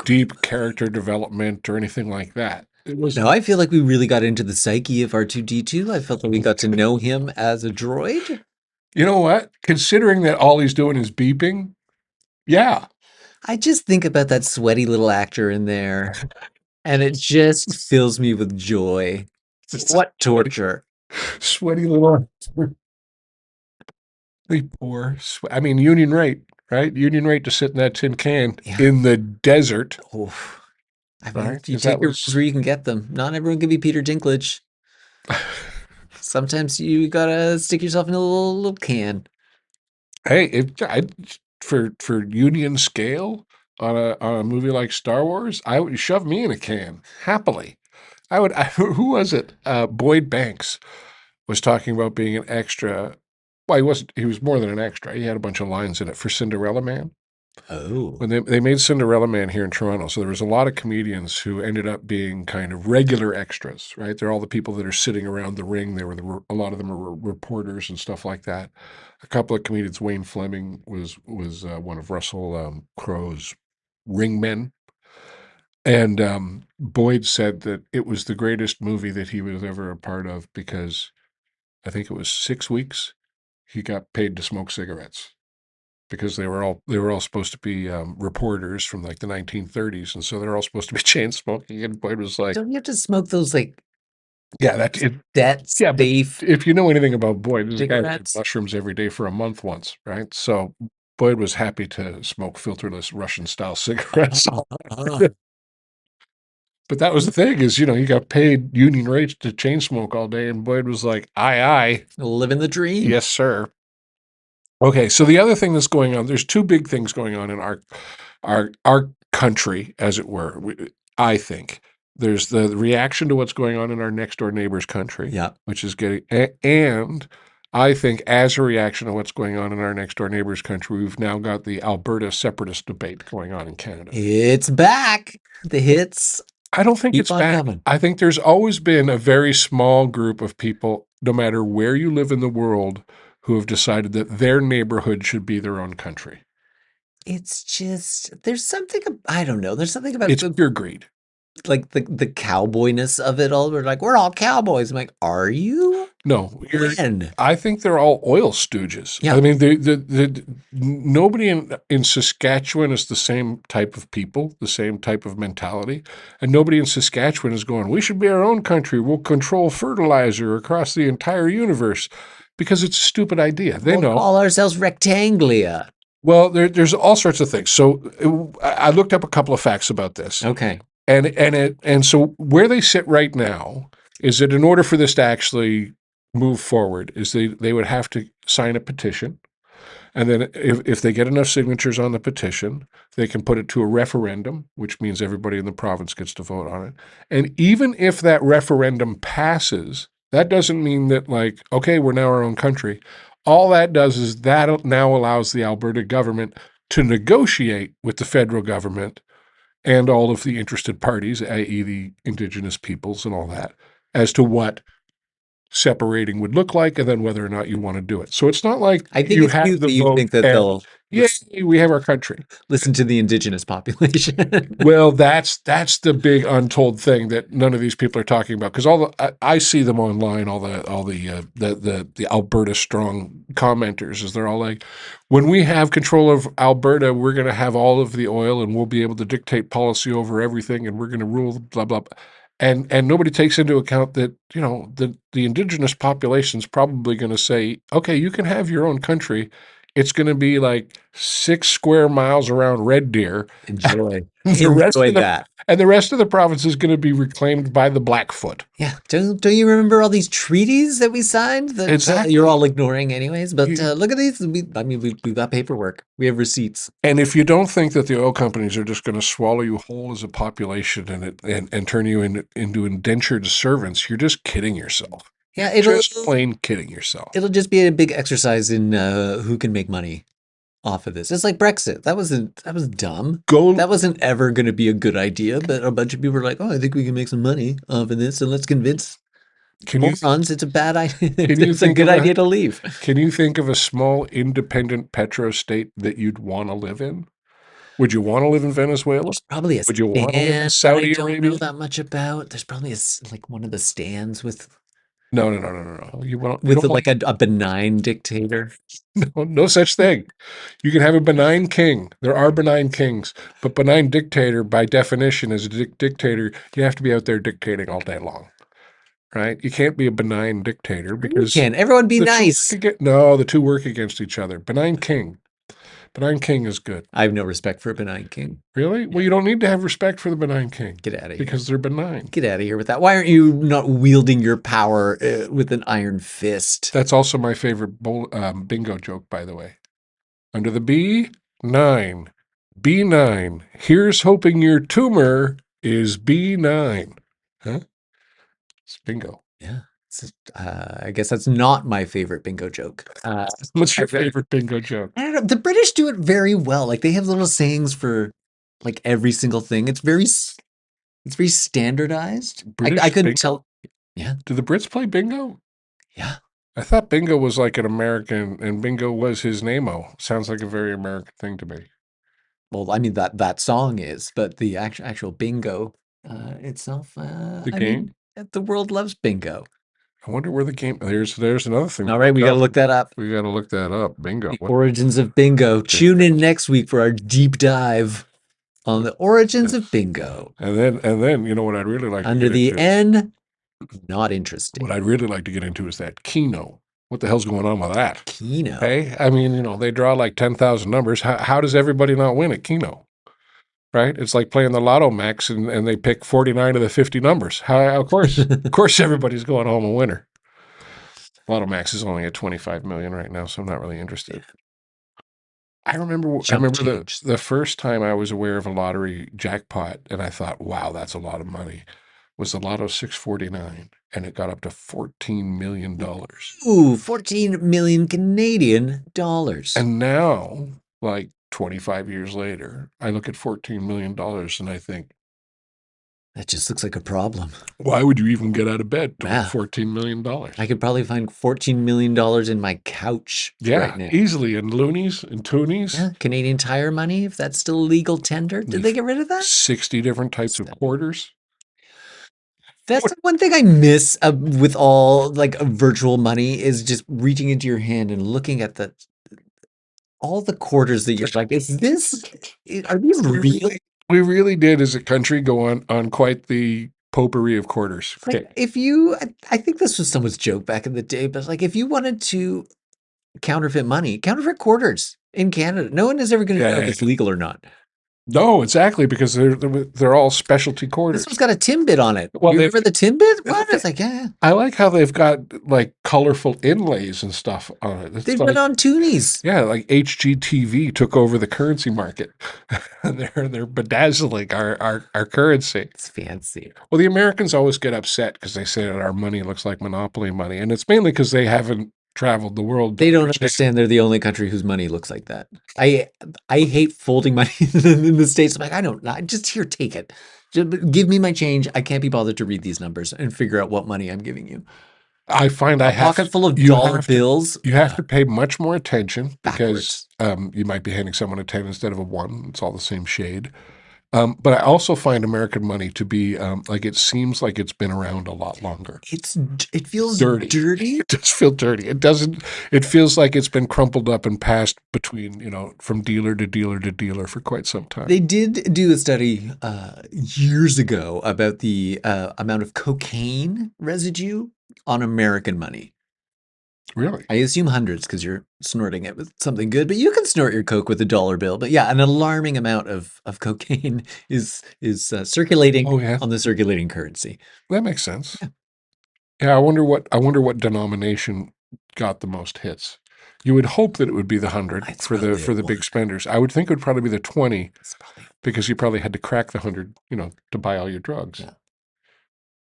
deep character development or anything like that. No, I feel like we really got into the psyche of R2-D2. I felt like we got to know him as a droid. You know what? Considering that all he's doing is beeping, yeah. I just think about that sweaty little actor in there, and it just fills me with joy. Just a What torture. sweaty little. They poor. I mean, union rate, right? Union rate to sit in that tin can Yeah. in the desert, Oof. I mean, right? if you Because that take your roles was. where you can get them, not everyone can be Peter Dinklage. Sometimes you gotta stick yourself in a little can. Hey, if I for union scale on a movie like Star Wars, I would shove me in a can happily. I would. Who was it? Boyd Banks was talking about being an extra. Well, he wasn't. He was more than an extra. He had a bunch of lines in it for Cinderella Man. Oh. When they made Cinderella Man here in Toronto, so there was a lot of comedians who ended up being kind of regular extras, right? They're all the people that are sitting around the ring. They were a lot of them are reporters and stuff like that. A couple of comedians, Wayne Fleming was one of Russell Crowe's ring men, and Boyd said that it was the greatest movie that he was ever a part of because I think it was 6 weeks he got paid to smoke cigarettes because they were all supposed to be reporters from like the 1930s, and so they're all supposed to be chain smoking. And Boyd was like, Don't you have to smoke those like "Yeah, that yeah." But safe if you know anything about Boyd, this guy did cigarettes? mushrooms every day for a month once, right? So Boyd was happy to smoke filterless Russian style cigarettes. But that was the thing is, you got paid union rates to chain smoke all day, and Boyd was like, "Aye, aye, Living the dream. yes, sir." Okay, so the other thing that's going on, there's two big things going on in our country, as it were. I think there's the reaction to what's going on in our next door neighbor's country, Yeah. which is and I think as a reaction to what's going on in our next door neighbor's country, we've now got the Alberta separatist debate going on in Canada. It's back. The hits I don't think keep it's on back. coming. I think there's always been a very small group of people, no matter where you live in the world, who have decided that their neighborhood should be their own country. It's just there's something I don't know. There's something about It's pure greed. like the cowboyness of it all. We're like, we're all cowboys. I'm like, are you? No, When? I think they're all oil stooges. Yeah. I mean, nobody in Saskatchewan is the same type of people, the same type of mentality, and nobody in Saskatchewan is going, we should be our own country. We'll control fertilizer across the entire universe because it's a stupid idea. They We'll know. call ourselves Rectanglia. Well, there's all sorts of things. So I looked up a couple of facts about this. Okay. And so where they sit right now is that in order for this to actually move forward, is they would have to sign a petition. And then if they get enough signatures on the petition, they can put it to a referendum, which means everybody in the province gets to vote on it. And even if that referendum passes, that doesn't mean that, like, okay, we're now our own country. All that does is that now allows the Alberta government to negotiate with the federal government and all of the interested parties, i.e., the Indigenous peoples and all that, as to what separating would look like and then whether or not you want to do it. So it's not like I think you it's have cute the that you vote think that and they'll yay, we have our country. listen to the indigenous population. Well, that's the big untold thing that none of these people are talking about because I see them online, the Alberta Strong commenters, is they're all like, when we have control of Alberta, we're going to have all of the oil and we'll be able to dictate policy over everything and we're going to rule blah blah. Blah. And nobody takes into account that the indigenous population is probably going to say, okay, you can have your own country. It's going to be like 6 square miles around Red Deer. Enjoy. the rest Enjoy of the that. and the rest of the province is going to be reclaimed by the Blackfoot. Yeah. Don't you remember all these treaties that we signed that you're Exactly. all ignoring anyways? But You, look at these. I mean, we've got paperwork. We have receipts. and if you don't think that the oil companies are just going to swallow you whole as a population and turn you into indentured servants, you're just kidding yourself. Yeah, Just plain kidding yourself. it'll just be a big exercise in who can make money off of this. It's like Brexit. That was dumb. Go. That wasn't ever going to be a good idea, but a bunch of people were like, "Oh, I think we can make some money off of this, and let's convince Can you morons it's a bad idea. can you It's a think good of idea to leave." can you think of a small independent petro state that you'd want to live in? Would you want to live in Venezuela? There's probably a Would you want to live in stand that I Saudi don't know Arabia? that much about. There's probably like one of the stands with No, no, no, no, no, no. You with don't want like a benign dictator? no such thing. You can have a benign king. There are benign kings, but benign dictator, by definition, is a dictator. You have to be out there dictating all day long, right? You can't be a benign dictator You because can. Everyone be the two nice. no, the two work against each other. Benign king is good. I have no respect for a benign king. Really? Well, you don't need to have respect for the benign king Get out of here. because they're benign. Get out of here with that. Why aren't you not wielding your power with an iron fist? That's also my favorite bingo joke, by the way. Under the B9, B9. Here's hoping your tumor is B9. Huh? It's bingo. Yeah. I guess that's not my favorite bingo joke. What's your favorite bingo joke? I don't know. The British do it very well. Like they have little sayings for like every single thing. It's very standardized. British I couldn't bingo? tell. Yeah. Do the Brits play bingo? Yeah. I thought bingo was like an American, and bingo was his name-o. Sounds like a very American thing to me. Well, I mean that song is, but the actual bingo itself. The I game? mean, the world loves bingo. I wonder where the game. There's another thing. All right, we got to look that up. We got to look that up. Bingo. The origins of bingo. Tune in next week for our deep dive on the origins of bingo. And then you know what I'd really like Under to the get into? N, not interesting. What I'd really like to get into is that Keno. What the hell's going on with that? Keno. Hey, I mean, you know, they draw like 10,000 numbers. How does everybody not win at Keno? Right? It's like playing the Lotto Max and they pick 49 of the 50 numbers. Of course, everybody's going home a winner. Lotto Max is only at 25 million right now, so I'm not really interested. I remember the first time I was aware of a lottery jackpot and I thought, wow, that's a lot of money, was the Lotto 649, and it got up to $14 million. Ooh, 14 million Canadian dollars. And now, like 25 years later, I look at $14 million and I think, that just looks like a problem. why would you even get out of bed to win Wow. $14 million? I could probably find $14 million in my couch right now. Easily, in loonies and toonies. Yeah, Canadian Tire money, if that's still legal tender. Did they get rid of that? 60 different types of quarters. That's one thing I miss with all like virtual money is just reaching into your hand and looking at all the quarters that you're like, are these real? We really did as a country go on quite the potpourri of quarters. Like I think this was someone's joke back in the day, but like if you wanted to counterfeit money, counterfeit quarters in Canada, no one is ever going to know if it's legal or not. No, exactly, because they're all specialty quarters. This one's got a Timbit on it. Well, you remember the Timbit? What? It's like, yeah. I like how they've got like colorful inlays and stuff on it. They've been on toonies. Yeah, like HGTV took over the currency market. They're bedazzling our currency. It's fancy. Well, the Americans always get upset because they say that our money looks like monopoly money, and it's mainly because they haven't traveled the world. They don't understand they're the only country whose money looks like that. I hate folding money in the States. I'm like, I don't know. Just here, take it. Just give me my change. I can't be bothered to read these numbers and figure out what money I'm giving you. I find a pocket full of dollar bills. You have to pay much more attention because you might be handing someone a 10 instead of a 1. It's all the same shade. But I also find American money to be like it seems like it's been around a lot longer. It feels dirty. It does feel dirty. It doesn't. It feels like it's been crumpled up and passed between from dealer to dealer to dealer for quite some time. They did do a study years ago about the amount of cocaine residue on American money. Really? I assume hundreds because you're snorting it with something good, but you can snort your Coke with a dollar bill. But yeah, an alarming amount of cocaine is circulating on the circulating currency. That makes sense. Yeah, I wonder what denomination got the most hits. You would hope that it would be the 100 for the big spenders. I would think it would probably be the 20 because you probably had to crack the 100, to buy all your drugs. Yeah.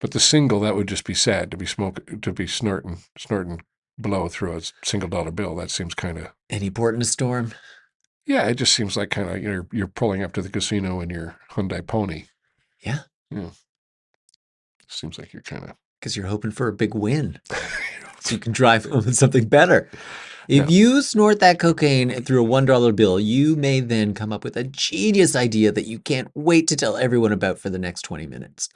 But the single, that would just be sad to be snorting blow through a single dollar bill. That seems kind of any port in a storm. Yeah, it just seems like kind of you're pulling up to the casino in your Hyundai Pony. Yeah. Seems like you're kind of because you're hoping for a big win, so you can drive home with something better. If you snort that cocaine through a $1 bill, you may then come up with a genius idea that you can't wait to tell everyone about for the next 20 minutes.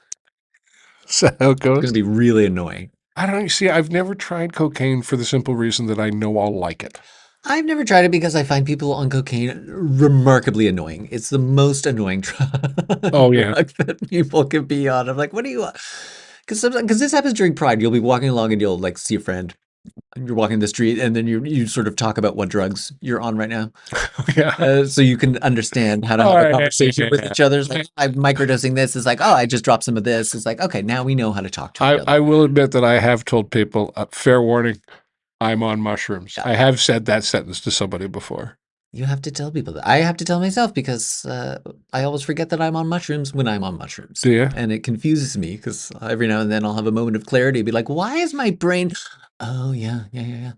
So how it goes. It's going to be really annoying. I don't see. I've never tried cocaine for the simple reason that I know I'll like it. I've never tried it because I find people on cocaine remarkably annoying. It's the most annoying drug Oh yeah, that people can be on. I'm like, what do you want? Because this happens during Pride. You'll be walking along and you'll like see a friend. And you're walking the street and then you sort of talk about what drugs you're on right now. yeah. So you can understand how to have Oh a yeah, yeah, conversation yeah, with yeah. each other. It's like, I'm microdosing this. It's like, oh, I just dropped some of this. It's like, okay, now we know how to talk to each other. I will admit that I have told people, fair warning, I'm on mushrooms. Yeah. I have said that sentence to somebody before. You have to tell people that. I have to tell myself because I always forget that I'm on mushrooms when I'm on mushrooms. Do you? And it confuses me because every now and then I'll have a moment of clarity, be like, why is my brain? Oh, yeah, yeah, yeah,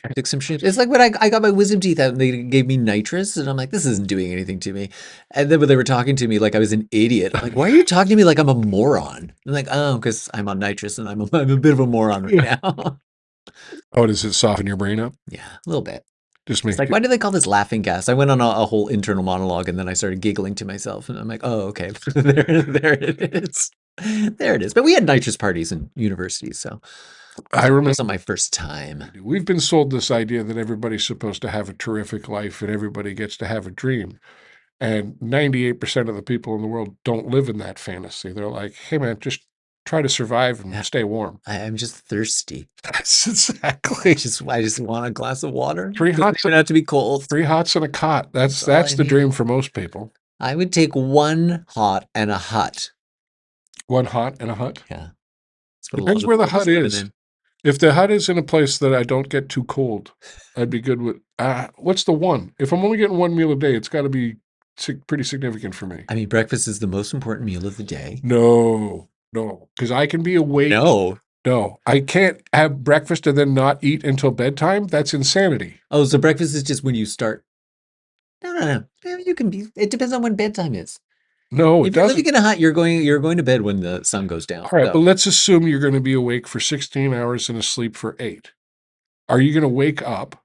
yeah. Took some shit. It's like when I got my wisdom teeth out and they gave me nitrous, and I'm like, this isn't doing anything to me. And then when they were talking to me like I was an idiot, I'm like, why are you talking to me like I'm a moron? I'm like, oh, because I'm on nitrous and I'm a bit of a moron right Yeah. now. Oh, does it soften your brain up? Yeah, a little bit. Just It's make like, it. why do they call this laughing gas? I went on a whole internal monologue and then I started giggling to myself, and I'm like, oh, okay, there it is. There it is. But we had nitrous parties in university, so I it remember wasn't my first time. we've been sold this idea that everybody's supposed to have a terrific life and everybody gets to have a dream. And 98% of the people in the world don't live in that fantasy. They're like, hey man, just try to survive and Yeah, stay warm. I'm just thirsty. That's exactly I just want a glass of water. three Doesn't hots, even have to be cold. three hots and a cot. That's That's all I that's the need. dream for most people. I would take one hot and a hut. One hot and a hut. Yeah, that's what a lot Depends of where the folks hut living is. in. If the hut is in a place that I don't get too cold, I'd be good with. What's the one? If I'm only getting one meal a day, it's got to be pretty significant for me. I mean, breakfast is the most important meal of the day. No, no, because I can be awake. No. No, I can't have breakfast and then not eat until bedtime. That's insanity. Oh, so breakfast is just when you start. No, no, no. Yeah, you can be. It depends on when bedtime is. No, it If you're living doesn't. in a hut, you're going to bed when the sun goes down. All right, but So let's assume you're going to be awake for 16 hours and asleep for 8. Are you going to wake up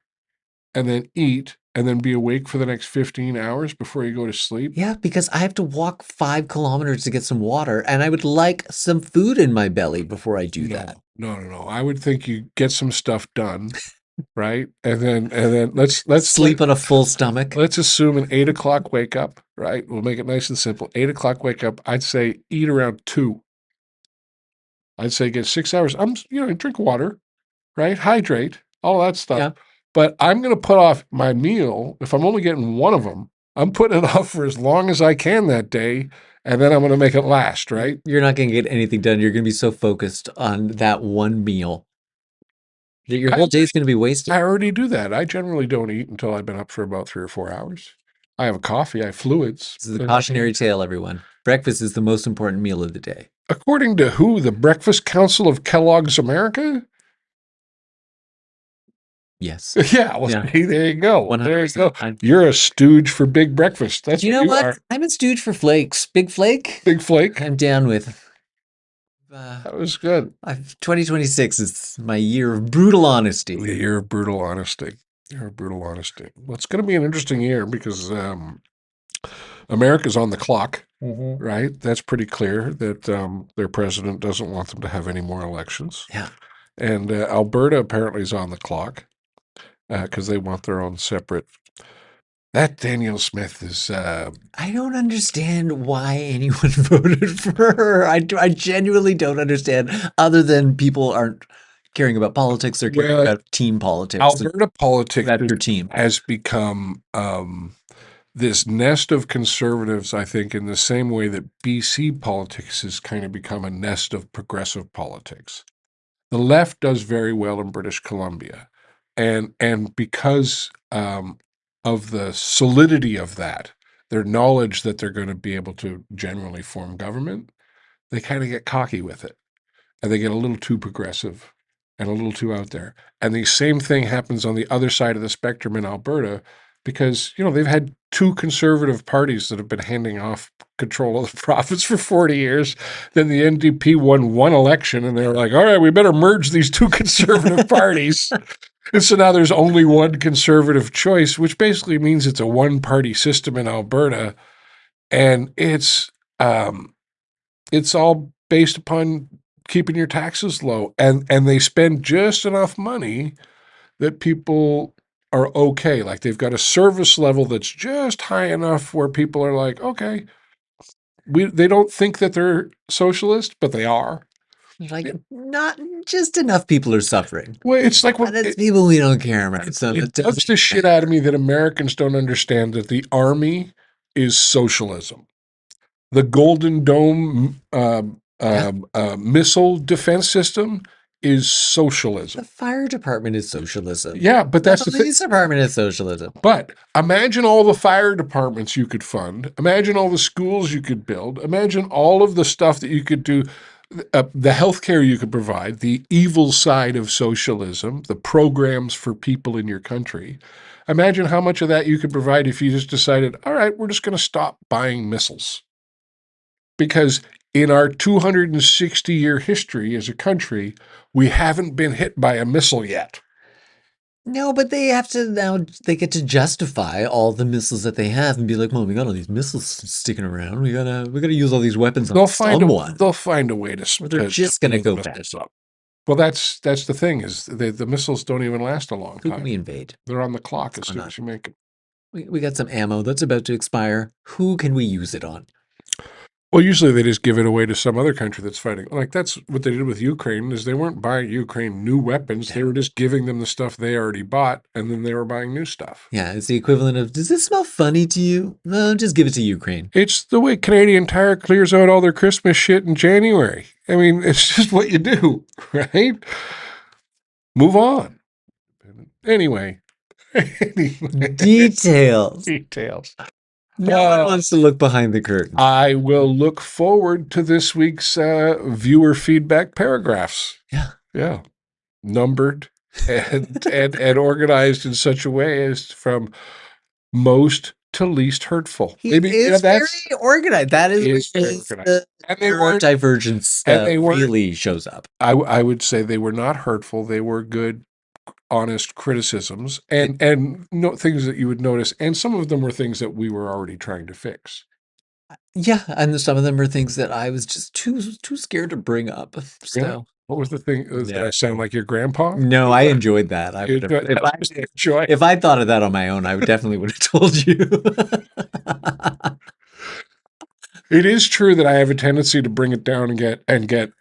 and then eat and then be awake for the next 15 hours before you go to sleep? yeah, because I have to walk 5 kilometers to get some water, and I would like some food in my belly before I do that. No. I would think you get some stuff done, right? And then let's Sleep on a full stomach. let's assume an 8 o'clock wake up, right? We'll make it nice and simple. 8 o'clock wake up. I'd say eat around 2. I'd say get 6 hours. Drink water, right? Hydrate, all that stuff. Yeah, But I'm going to put off my meal. If I'm only getting one of them, I'm putting it off for as long as I can that day. And then I'm going to make it last, right? you're not going to get anything done. You're going to be so focused on that one meal that your I, whole day is going to be wasted. I already do that. I generally don't eat until I've been up for about 3 or 4 hours. I have a coffee, I have fluids. This is a cautionary tale, everyone. Breakfast is the most important meal of the day. According to who? The Breakfast Council of Kellogg's America? Yes. Yeah, well, Yeah. see, there you go. There you go. 100%. You're a stooge for big breakfast. That's You what know you what? are. I'm a stooge for flakes. Big flake? Big flake. I'm down with. That was good. 2026 is my year of brutal honesty. You're of brutal honesty. You're of brutal honesty. Well, it's going to be an interesting year because America's on the clock, right? That's pretty clear that their president doesn't want them to have any more elections. Yeah. And Alberta apparently is on the clock because they want their own separate. That Danielle Smith is. I don't understand why anyone voted for her. I genuinely don't understand, other than people aren't caring about politics. They're caring about team politics. Alberta politics That's your team. has become this nest of conservatives, I think, in the same way that BC politics has kind of become a nest of progressive politics. The left does very well in British Columbia, and because of the solidity of that, their knowledge that they're going to be able to generally form government, they kind of get cocky with it, and they get a little too progressive and a little too out there. And the same thing happens on the other side of the spectrum in Alberta, because they've had 2 conservative parties that have been handing off control of the province for 40 years. Then the NDP won one election, and they're like, all right, we better merge these 2 conservative parties. And so now there's only one conservative choice, which basically means it's a one-party system in Alberta, and it's all based upon keeping your taxes low, and they spend just enough money that people are okay. Like they've got a service level that's just high enough where people are like, okay, they don't think that they're socialist, but they are. Like, not just enough people are suffering. Well, it's like But it's people we don't care about. So it it bugs doesn't the shit out of me that Americans don't understand that the army is socialism. The Golden Dome Yeah. missile defense system is socialism. The fire department is socialism. Yeah, but The that's the thing. police department is socialism. But imagine all the fire departments you could fund. Imagine all the schools you could build. Imagine all of the stuff that you could do, the healthcare you could provide, the evil side of socialism, the programs for people in your country. Imagine how much of that you could provide if you just decided, all right, we're just going to stop buying missiles. Because in our 260-year history as a country, we haven't been hit by a missile yet. No, but they have to now. They get to justify all the missiles that they have and be like, "Well, we got all these missiles sticking around. We gotta use all these weapons on someone." They'll find a way Or they're just gonna go fast. up. Well, that's the thing is the missiles don't even last a long Who can time. we invade? They're on the clock as soon as you make them. We got some ammo that's about to expire. Who can we use it on? Well, usually they just give it away to some other country that's fighting. Like that's what they did with Ukraine is they weren't buying Ukraine new weapons. They were just giving them the stuff they already bought, and then they were buying new stuff. Yeah, it's the equivalent of, does this smell funny to you? No, just give it to Ukraine. It's the way Canadian Tire clears out all their Christmas shit in January. I mean, it's just what you do, right? Move on. Anyway. Details. Details. No one wants to look behind the curtain. I will look forward to this week's viewer feedback paragraphs. Yeah. Yeah. Numbered and organized in such a way as from most to least hurtful. It's very organized. That is the neurodivergence really shows up. I would say they were not hurtful. They were good, honest criticisms and things that you would notice. And some of them were things that we were already trying to fix. Yeah, and some of them are things that I was just too scared to bring up. So. Yeah. What was the thing? Did I sound like your grandpa? No, I enjoyed that. If I thought of that on my own, I definitely would have told you. It is true that I have a tendency to bring it down and get.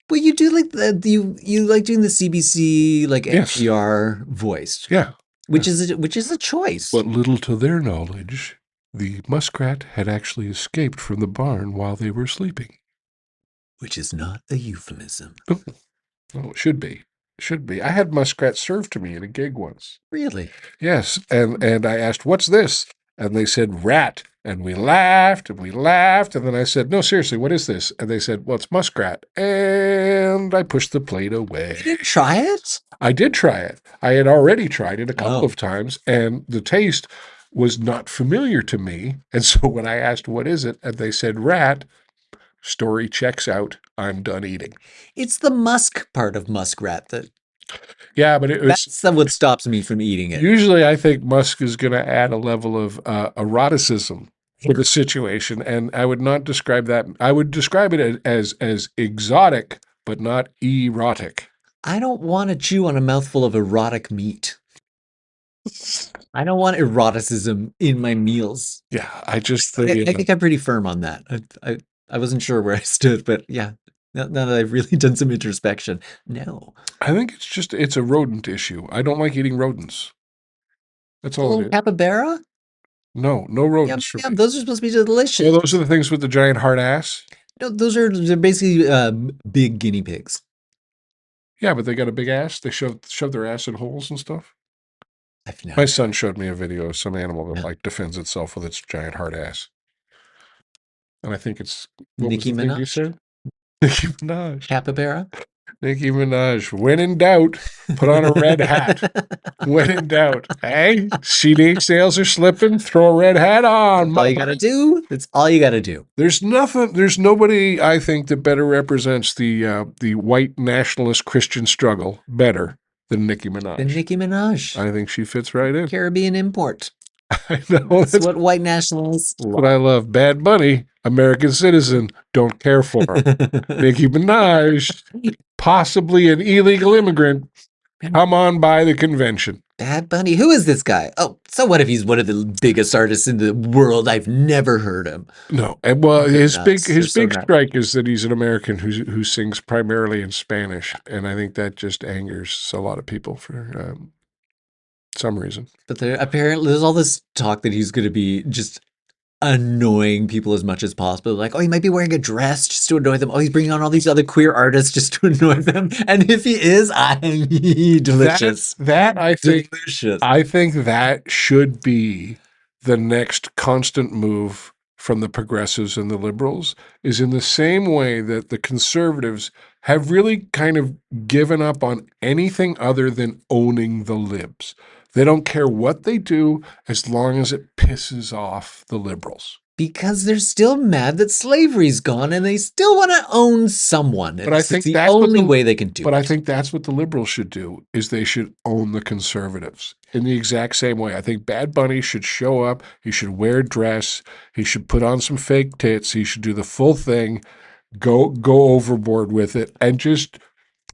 Well, you do like you like doing the CBC like NPR voice. Yeah. Which is a choice. But little to their knowledge, the muskrat had actually escaped from the barn while they were sleeping. Which is not a euphemism. Oh, it should be. Should be. I had muskrat served to me at a gig once. Really? Yes. And I asked, what's this? And they said, rat. And we laughed and we laughed. And then I said, no, seriously, what is this? And they said, well, it's muskrat. And I pushed the plate away. You didn't try it? I did try it. I had already tried it a couple of times. And the taste was not familiar to me. And so when I asked, what is it? And they said, rat. Story checks out. I'm done eating. It's the musk part of muskrat that. Yeah, but that's what stops me from eating it. Usually, I think musk is going to add a level of eroticism to the situation, and I would not describe that. I would describe it as exotic, but not erotic. I don't want to chew on a mouthful of erotic meat. I don't want eroticism in my meals. Yeah, I think I'm pretty firm on that. I wasn't sure where I stood, but yeah, now that I've really done some introspection, no. I think it's a rodent issue. I don't like eating rodents. That's all it is. Capybara? No rodents. Yeah, those are supposed to be delicious. Well, those are the things with the giant hard ass? No, they're basically big guinea pigs. Yeah, but they got a big ass. They shove their ass in holes and stuff. My son showed me a video of some animal that like defends itself with its giant hard ass. And I think it's Nicki Minaj. You said? Nicki Minaj. Capybara. Nicki Minaj. When in doubt, put on a red hat. When in doubt, hey, CD sales are slipping. Throw a red hat on. That's all you gotta do. That's all you gotta do. There's nobody I think that better represents the white nationalist Christian struggle better than Nicki Minaj. I think she fits right in. Caribbean import. I know That's that's what white nationalists what I love. love. Bad Bunny, American citizen, don't care for. Nicki Minaj, possibly an illegal immigrant. Come on by the convention. Bad Bunny? Who is this guy? Oh, so what if he's one of the biggest artists in the world? I've never heard him. No, and well, They're his big nuts. They're his so big nuts. strike is that he's an American who sings primarily in Spanish, and I think that just angers a lot of people for some reason. But there apparently there's all this talk that he's going to be just annoying people as much as possible. Like, oh, he might be wearing a dress just to annoy them. Oh, he's bringing on all these other queer artists just to annoy them. And if he is, I That delicious, that delicious. I think that should be the next constant move from the progressives and the liberals, is in the same way that the conservatives have really kind of given up on anything other than owning the libs. They don't care what they do as long as it pisses off the liberals. Because they're still mad that slavery's gone and they still want to own someone. But I It's think the that's what only the way they can do but I it. think that's what the liberals should do, is they should own the conservatives in the exact same way. I think Bad Bunny should show up, he should wear a dress, he should put on some fake tits, he should do the full thing, go overboard with it, and just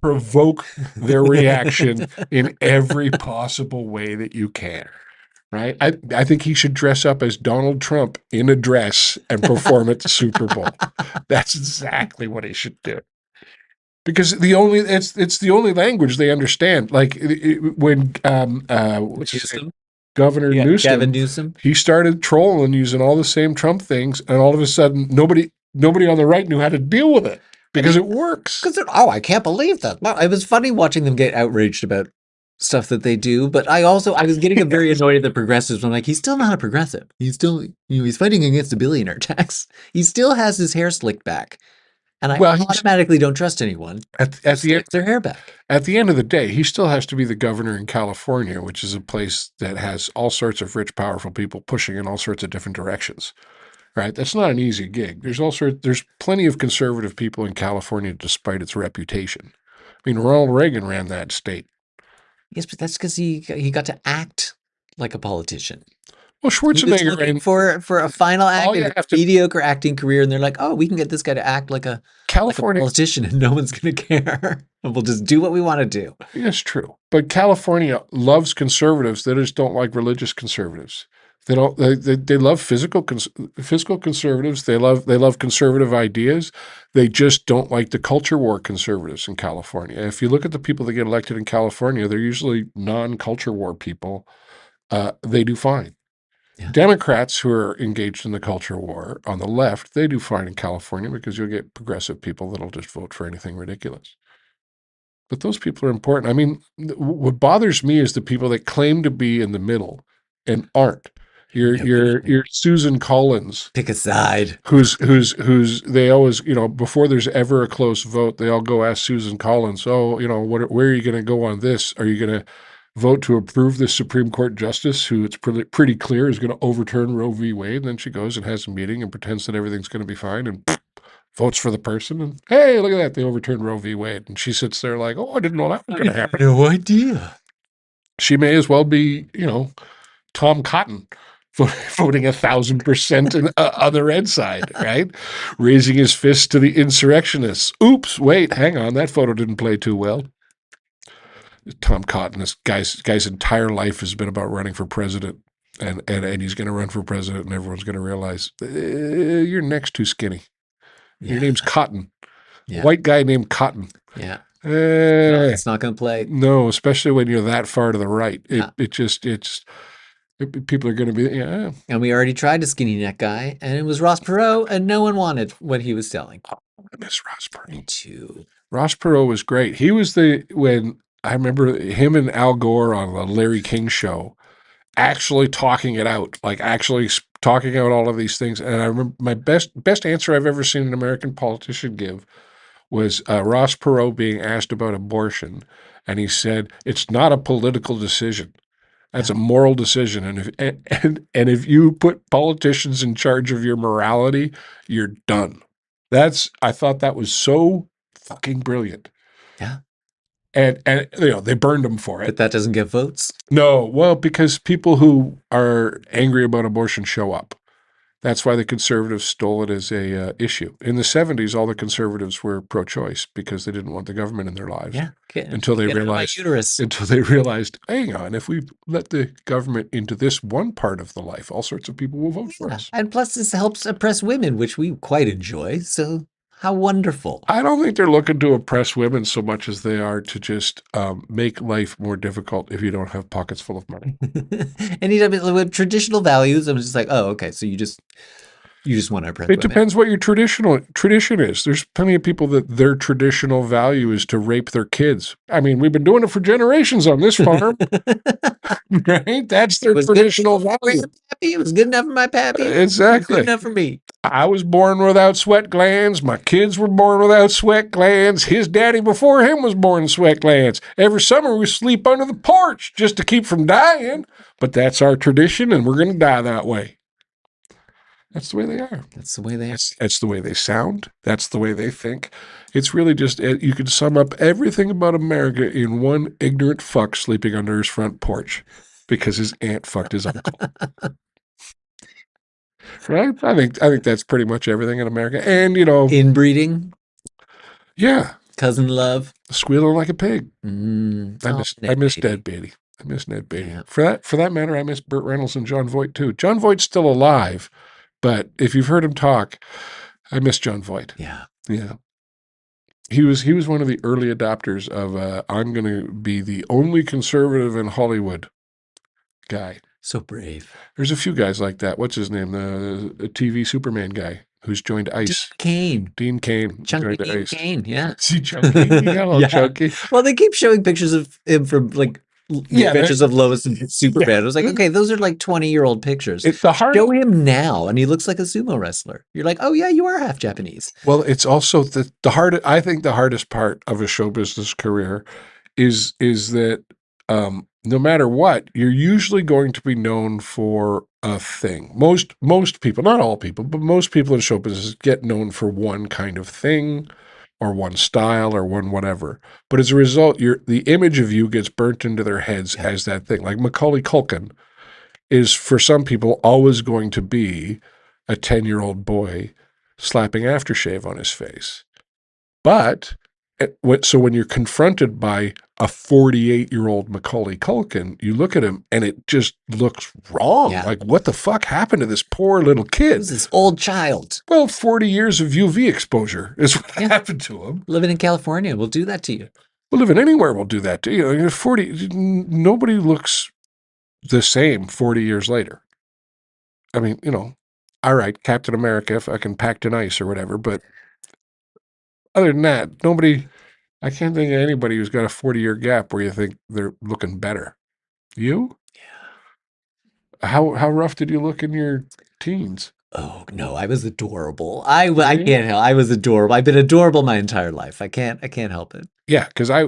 provoke their reaction in every possible way that you can. Right? I think he should dress up as Donald Trump in a dress and perform at the Super Bowl. That's exactly what he should do. Because it's the only language they understand. Like when what's his name, Newsom? Governor Yeah, Gavin Newsom, Newsom. he started trolling using all the same Trump things, and all of a sudden nobody on the right knew how to deal with it I because mean, it works. because oh, I can't believe that. Well, it was funny watching them get outraged about stuff that they do, but I was getting very annoyed at the progressives. I'm like, he's still not a progressive. He's still, he's fighting against the billionaire tax. He still has his hair slicked back, and I Well, he's automatically don't trust anyone who at the end slicks their hair back. at the end of the day, he still has to be the governor in California, which is a place that has all sorts of rich, powerful people pushing in all sorts of different directions. Right? That's not an easy gig. There's plenty of conservative people in California despite its reputation. I mean, Ronald Reagan ran that state. Yes, but that's because he got to act like a politician. Well, He was Schwarzenegger looking and for a final act all in you a have to mediocre acting career, and they're like, "Oh, we can get this guy to act like a California, politician, and no one's gonna care, and we'll just do what we want to do." yes, true. But California loves conservatives. They just don't like religious conservatives. They don't. They love physical conservatives. They love conservative ideas. They just don't like the culture war conservatives in California. If you look at the people that get elected in California, they're usually non-culture war people. They do fine. Yeah. Democrats who are engaged in the culture war on the left, they do fine in California because you'll get progressive people that'll just vote for anything ridiculous. But those people are important. I mean, what bothers me is the people that claim to be in the middle and aren't. You're Susan Collins, Pick a side. who's they always, before there's ever a close vote, they all go ask Susan Collins, oh, where are you going to go on this? Are you going to vote to approve this Supreme Court justice who it's pretty clear is going to overturn Roe v. Wade? And then she goes and has a meeting and pretends that everything's going to be fine and votes for the person. And hey, look at that. They overturned Roe v. Wade. And she sits there like, oh, I didn't know that was going to happen. No idea. She may as well be, Tom Cotton voting 1,000% on the red side, right? Raising his fist to the insurrectionists. Oops, wait, hang on. That photo didn't play too well. Tom Cotton, this guy's entire life has been about running for president. And he's going to run for president, and everyone's going to realize your neck's too skinny. Your Yeah. name's Cotton. Yeah. White guy named Cotton. Yeah. No, it's not going to play. No, especially when you're that far to the right. Yeah. People are going to be, yeah. And we already tried a skinny neck guy, and it was Ross Perot, and no one wanted what he was selling. I miss Ross Perot. Me too. Ross Perot was great. He was when I remember him and Al Gore on the Larry King show actually talking it out, like actually talking out all of these things. And I remember my best answer I've ever seen an American politician give was Ross Perot being asked about abortion, and he said, "It's not a political decision. That's a moral decision. And if you put politicians in charge of your morality, you're done." I thought that was so fucking brilliant. Yeah. And they burned him for But it. that doesn't get votes. No, well, because people who are angry about abortion show up. That's why the conservatives stole it as a issue. In the 70s, all the conservatives were pro-choice because they didn't want the government in their lives. Yeah. Until they Get out of my realized, uterus. hang on, if we let the government into this one part of the life, all sorts of people will vote for Yeah. us. And plus, this helps oppress women, which we quite enjoy. So, how wonderful. I don't think they're looking to oppress women so much as they are to just make life more difficult if you don't have pockets full of money. Anytime with traditional values, I'm just like, oh, okay. So you just want to oppress It women. depends what your tradition is. There's plenty of people that their traditional value is to rape their kids. I mean, we've been doing it for generations on this farm, right? That's their traditional value. It was good enough for my pappy. Exactly. Good enough for me. I was born without sweat glands. My kids were born without sweat glands. His daddy before him was born with sweat glands. Every summer we sleep under the porch just to keep from dying. But that's our tradition, and we're going to die that way. That's the way they are. That's the way they are. That's the way they sound. That's the way they think. It's really just, you can sum up everything about America in one ignorant fuck sleeping under his front porch because his aunt fucked his uncle. Right? I think that's pretty much everything in America. And, Inbreeding. Yeah. Cousin love. Squealing like a pig. I miss Beatty. Ned Beatty. I miss Ned Beatty. Yeah. For that matter, I miss Burt Reynolds and John Voight too. John Voight's still alive, but if you've heard him talk, I miss John Voight. Yeah. Yeah. He was one of the early adopters of I'm going to be the only conservative in Hollywood guy. So brave. There's a few guys like that. What's his name? The TV Superman guy who's joined ICE. Dean Cain. Chunky Dean Cain, yeah. See Chunky? Yeah, Chunky. Well, they keep showing pictures of him from like Adventures of Lois and Superman. I was like, okay, those are like 20-year-old pictures. Show him now, and he looks like a sumo wrestler. You're like, oh yeah, you are half Japanese. Well, it's also I think the hardest part of a show business career is that no matter what, you're usually going to be known for a thing. Most people, not all people, but most people in show business get known for one kind of thing or one style or one whatever. But as a result, the image of you gets burnt into their heads as that thing. Like Macaulay Culkin is, for some people, always going to be a 10-year-old boy slapping aftershave on his face. But so when you're confronted by a 48-year-old Macaulay Culkin, you look at him and it just looks wrong. Yeah. Like, what the fuck happened to this poor little kid? Who's this old child? Well, 40 years of UV exposure is what happened to him. Living in California will do that to you. Well, living anywhere will do that to you. 40, nobody looks the same 40 years later. I mean, all right, Captain America fucking packed in ice or whatever, but other than that, I can't think of anybody who's got a 40-year gap where you think they're looking better. You? Yeah. How rough did you look in your teens? Oh no, I was adorable. I can't help. I was adorable. I've been adorable my entire life. I can't help it. Yeah, because I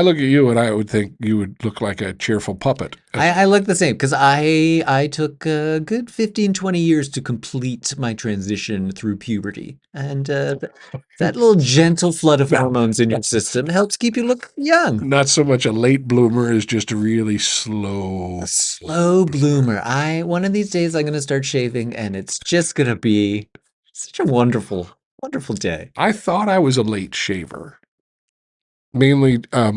look at you and I would think you would look like a cheerful puppet. I look the same because I took a good 15, 20 years to complete my transition through puberty. And that little gentle flood of hormones in your system helps keep you look young. Not so much a late bloomer as just a really slow. A slow bloomer. One of these days I'm going to start shaving and it's just going to be such a wonderful, wonderful day. I thought I was a late shaver. Mainly, there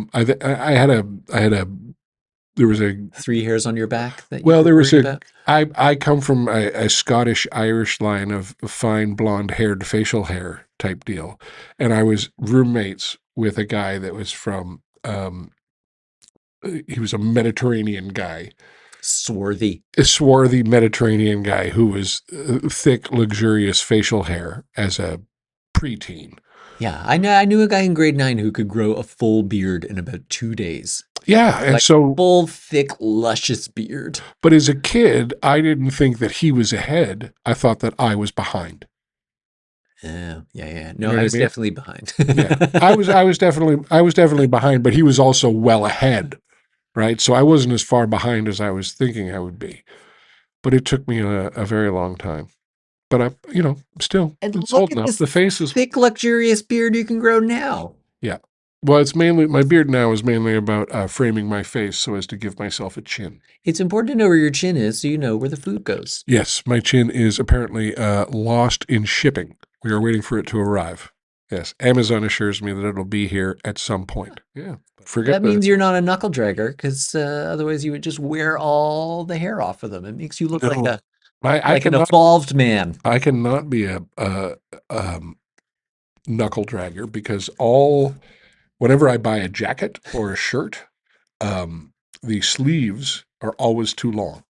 was a 3 hairs on your back that you well, were there was worried about? I come from a Scottish Irish line of fine blonde haired facial hair type deal, and I was roommates with a guy that was from he was a Mediterranean guy, a swarthy Mediterranean guy who was thick, luxurious facial hair as a preteen. Yeah, I knew a guy in grade 9 who could grow a full beard in about 2 days. Yeah, and like so full, thick, luscious beard. But as a kid, I didn't think that he was ahead. I thought that I was behind. Yeah. No, You know I was what I mean? definitely behind. Yeah, I was definitely behind, but he was also well ahead, right? So I wasn't as far behind as I was thinking I would be. But it took me a very long time. But still, And it's look holding at up. this The face is thick, luxurious beard you can grow now. Yeah. Well, it's mainly my beard now is mainly about framing my face so as to give myself a chin. It's important to know where your chin is so you know where the food goes. Yes, my chin is apparently lost in shipping. We are waiting for it to arrive. Yes, Amazon assures me that it'll be here at some point. Yeah, forget That the. means you're not a knuckle dragger, because otherwise you would just wear all the hair off of them. It makes you look like No, a I like an cannot. evolved man. I cannot be a knuckle dragger because all whenever I buy a jacket or a shirt, um, the sleeves are always too long.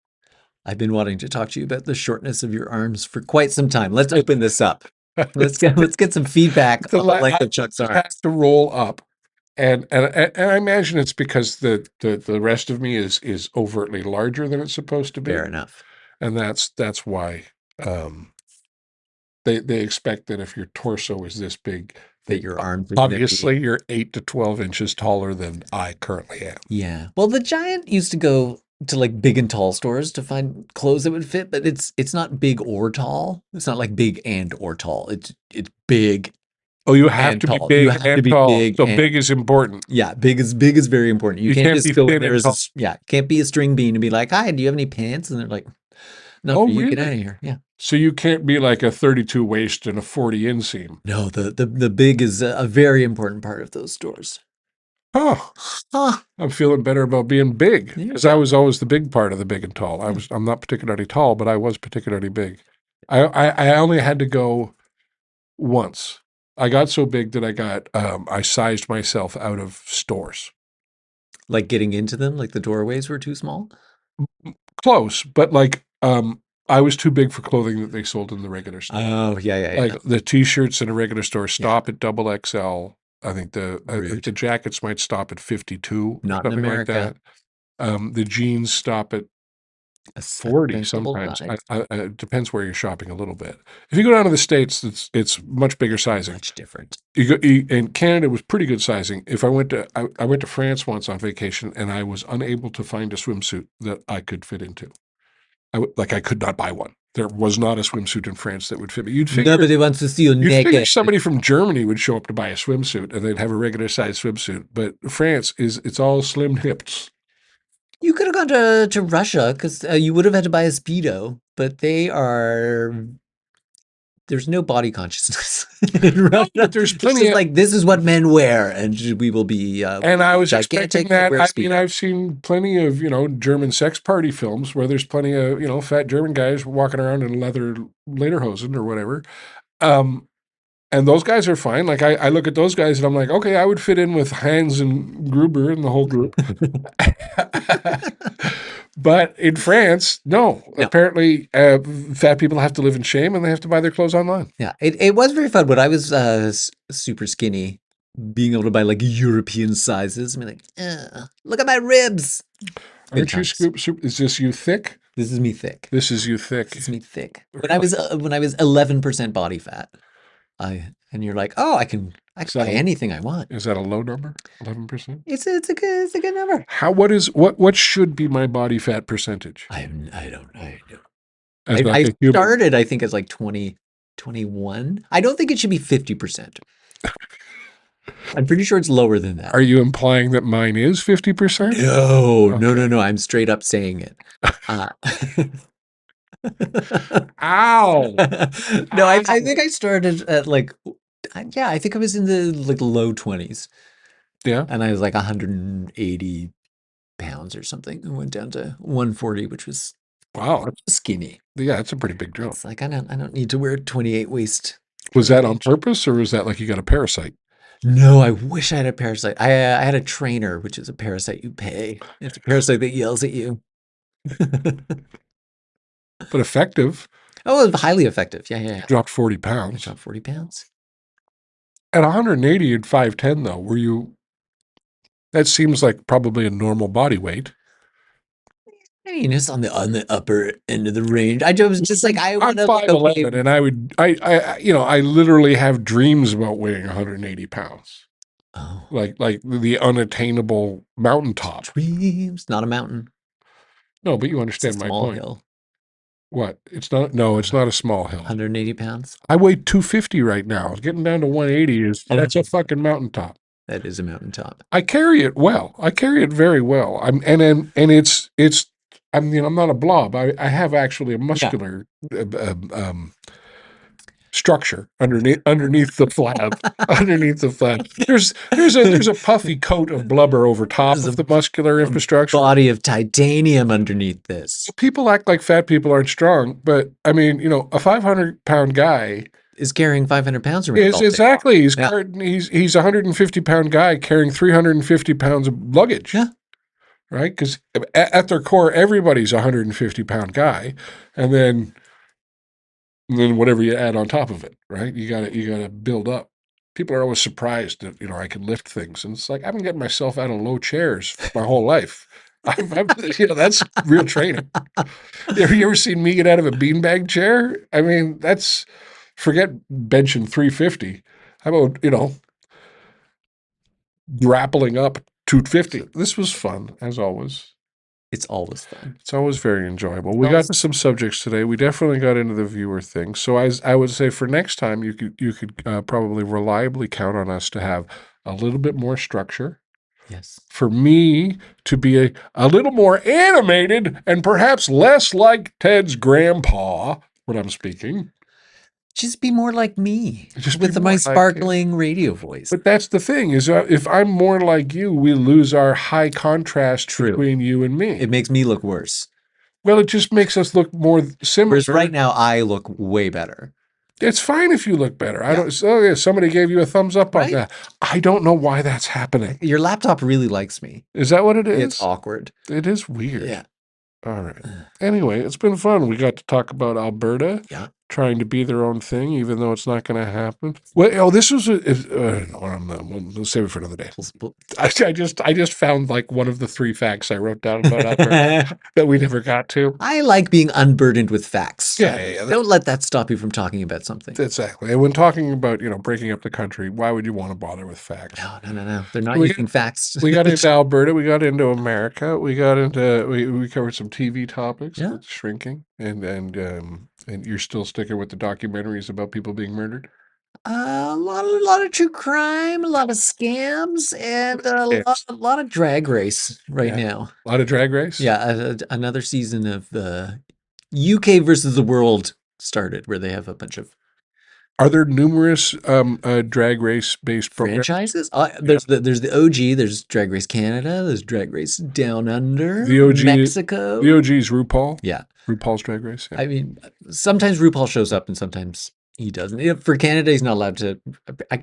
I've been wanting to talk to you about the shortness of your arms for quite some time. Let's open this up. Let's get some feedback on the length of Chuck's I have arms. to roll up, and I imagine it's because the rest of me is overtly larger than it's supposed to be, Fair enough. and that's why um, they expect that if your torso is this big, That that your arms are gonna be. obviously you're 8 to 12 inches taller than I currently am. Yeah. Well, the Giant used to go to like big and tall stores to find clothes that would fit, but it's not big or tall. It's not like big and or tall. It's big Oh, you have and to be tall. You big have to and be tall. big So and big is important. yeah, big is very important. You You can't can't be just go in thin there and as a tall. yeah, can't be a string bean and be like, "Hi, do you have any pants?" And they're like, "Not for Oh, you. Get really? out of here." Yeah. So you can't be like a 32 waist and a 40 inseam. No, the big is a very important part of those stores. Huh. Huh. I'm feeling better about being big There you because I go. was always the big part of the big and tall. Yeah. I'm not particularly tall, but I was particularly big. I only had to go once. I got so big that I sized myself out of stores. Like getting into them, like the doorways were too small. Close, but like I was too big for clothing that they sold in the regular store. Oh, yeah, yeah, yeah. Like the t-shirts in a regular store Yeah. stop at double XL. I think the Rude. jackets might stop at 52 or Not in something like America. that. The jeans stop at A 40 sensible sometimes. size. It depends where you're shopping a little bit. If you go down to the States, it's much bigger sizing. Much different. In Canada was pretty good sizing. If I went to France once on vacation and I was unable to find a swimsuit that I could fit into. I could not buy one. There was not a swimsuit in France that would fit me. Nobody wants to see you You'd figure naked. somebody from Germany would show up to buy a swimsuit and they'd have a regular size swimsuit. But France it's all slim hips. You could have gone to Russia because you would have had to buy a Speedo, but there's no body consciousness in No, Russia. but there's It's plenty just of, like this is what men wear, and we will be and I was expecting gigantic and that. wear I mean, Speedo. I've seen plenty of, German sex party films where there's plenty of, fat German guys walking around in leather lederhosen or whatever. Um, and those guys are fine. Like I look at those guys and I'm like, okay, I would fit in with Hans and Gruber and the whole group. But in France, no. No. Apparently, fat people have to live in shame and they have to buy their clothes online. Yeah, it was very fun when I was super skinny, being able to buy like European sizes. I mean, like, look at my ribs. Good Aren't you times. Is this you thick? This is me thick. This is you This thick. is me thick. Really? When I was 11% body fat, and you're like, oh, I Is can buy anything I want. is that a low number? 11%? It's a good number. What should be my body fat percentage I don't. as like I a human? started, I think, as like 20, 21. I don't think it should be 50%. I'm pretty sure it's lower than that. Are you implying that mine is 50%? No. I'm straight up saying it. Uh, Ow! no, I think I started at like, yeah, I think I was in the like low 20s, Yeah. and I was like 180 pounds or something, and went down to 140, which was Wow. skinny. Yeah, that's a pretty big jump. It's like I don't need to wear 28 waist. Was that on purpose or was that like you got a parasite? No, I wish I had a parasite. I had a trainer, which is a parasite you pay. It's a parasite that yells at you. But effective. Oh, it was highly effective. Yeah. Dropped 40 I pounds. dropped 40 pounds. At 180 and 5'10", though, that seems like probably a normal body weight. I mean, it's on the upper end of the range. I was just like, I I'm want to look 5'11", okay. and I literally have dreams about weighing 180 pounds. Oh, Like the unattainable mountaintop. dreams, not a mountain. No, but you It's a understand my small point. hill. What? It's not, no, it's not a small hill. 180 pounds. I weigh 250 right now. Getting down to 180 that's a fucking mountaintop. That is a mountaintop. I carry it well. I carry it very well. I mean, I'm not a blob. I have actually a muscular structure underneath the flap. Underneath the flap, there's a puffy coat of blubber over top There's of the muscular infrastructure. Body of titanium underneath this. People act like fat people aren't strong, but I mean, a 500-pound guy is carrying 500 pounds around. Is exactly. He's a 150-pound guy carrying 350 pounds of luggage. Yeah. Right? Because at their core, everybody's a 150-pound guy, and then whatever you add on top of it, right? You gotta build up. People are always surprised that I can lift things, and it's like I've been getting myself out of low chairs my whole life. That's real training. Have you ever seen me get out of a beanbag chair? I mean, forget benching 350. How about grappling up 250? This was fun, as always. It's always fun. It's always very enjoyable. We got to some subjects today. We definitely got into the viewer thing. So I would say for next time, you could probably reliably count on us to have a little bit more structure. Yes. For me to be a little more animated and perhaps less like Ted's grandpa when I'm speaking. Just be more like me, with my sparkling radio voice. But that's the thing, is if I'm more like you, we lose our high contrast between you and me. It makes me look worse. Well, it just makes us look more similar. Whereas right now, I look way better. It's fine if you look better. Somebody gave you a thumbs up on that. I don't know why that's happening. Your laptop really likes me. Is that what it is? It's awkward. It is weird. Yeah. All right. Anyway, it's been fun. We got to talk about Alberta. Yeah. Trying to be their own thing, even though it's not going to happen. Well, this was we'll save it for another day. I just found like one of the 3 facts I wrote down about Alberta that we never got to. I like being unburdened with facts. Yeah. Don't let that stop you from talking about something. Exactly. And when talking about breaking up the country, why would you want to bother with facts? No. They're not using facts. We got into Alberta. We got into America. We got into we covered some TV topics. Yeah. Like shrinking and you're still sticking with the documentaries about people being murdered? A lot of true crime, a lot of scams, and a lot of drag race now. A lot of drag race? Yeah, another season of the UK versus the world started, where they have a bunch of... Are there numerous drag race-based franchises? There's the OG, there's Drag Race Canada, there's Drag Race Down Under, the OG, Mexico. The OG is RuPaul? Yeah. RuPaul's Drag Race? Yeah. I mean, sometimes RuPaul shows up and sometimes he doesn't. For Canada, he's not allowed to... I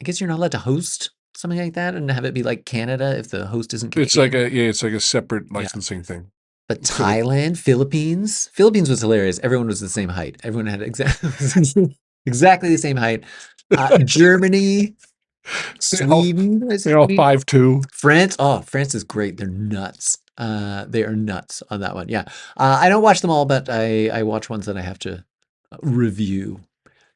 guess you're not allowed to host something like that and have it be like Canada if the host isn't Canadian. It's like a separate licensing thing. But Thailand, Philippines was hilarious. Everyone was the same height. Everyone had exactly the same height. Germany, Sweden, they're all 5'2". France is great. They're nuts. They are nuts on that one. Yeah. I don't watch them all, but I watch ones that I have to review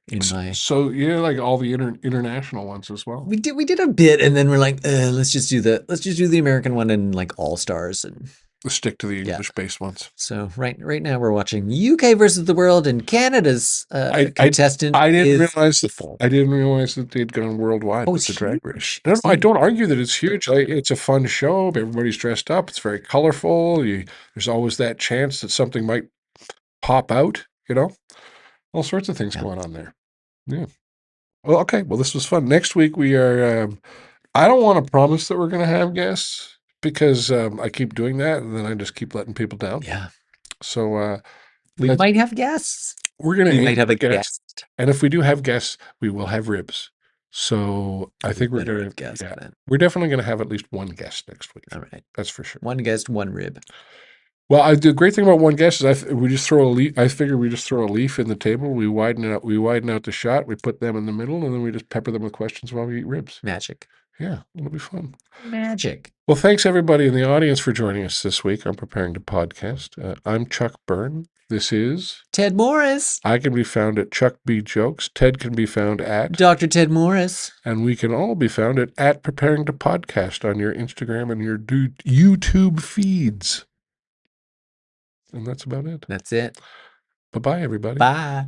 in my... So like all the international ones as well. We did a bit, and then we're like, let's just do the American one and like All Stars, and let's stick to the English-based ones. So right now we're watching UK versus the world, and Canada's contestant. I didn't realize that they'd gone worldwide with the drag race. No, I don't argue that it's huge. It's a fun show. Everybody's dressed up. It's very colorful. There's always that chance that something might pop out. All sorts of things going on there. Yeah. Well, okay. Well, this was fun. Next week we are. I don't want to promise that we're going to have guests, because I keep doing that, and then I just keep letting people down. Yeah. So we might have guests. We might have a guest. And if we do have guests, we will have ribs. So I think we're going to have guests. We're definitely going to have at least one guest next week. All right. That's for sure. One guest, one rib. Well, the great thing about one guest is we just throw a leaf. I figure we just throw a leaf in the table. We widen it out. We widen out the shot. We put them in the middle, and then we just pepper them with questions while we eat ribs. Magic. Yeah, it'll be fun. Magic. Well, thanks everybody in the audience for joining us this week on Preparing to Podcast. I'm Chuck Byrn. This is Ted Morris. I can be found at Chuck B. Jokes. Ted can be found at Dr. Ted Morris. And we can all be found at Preparing to Podcast on your Instagram and your YouTube feeds. And that's about it. That's it. Bye-bye, everybody. Bye.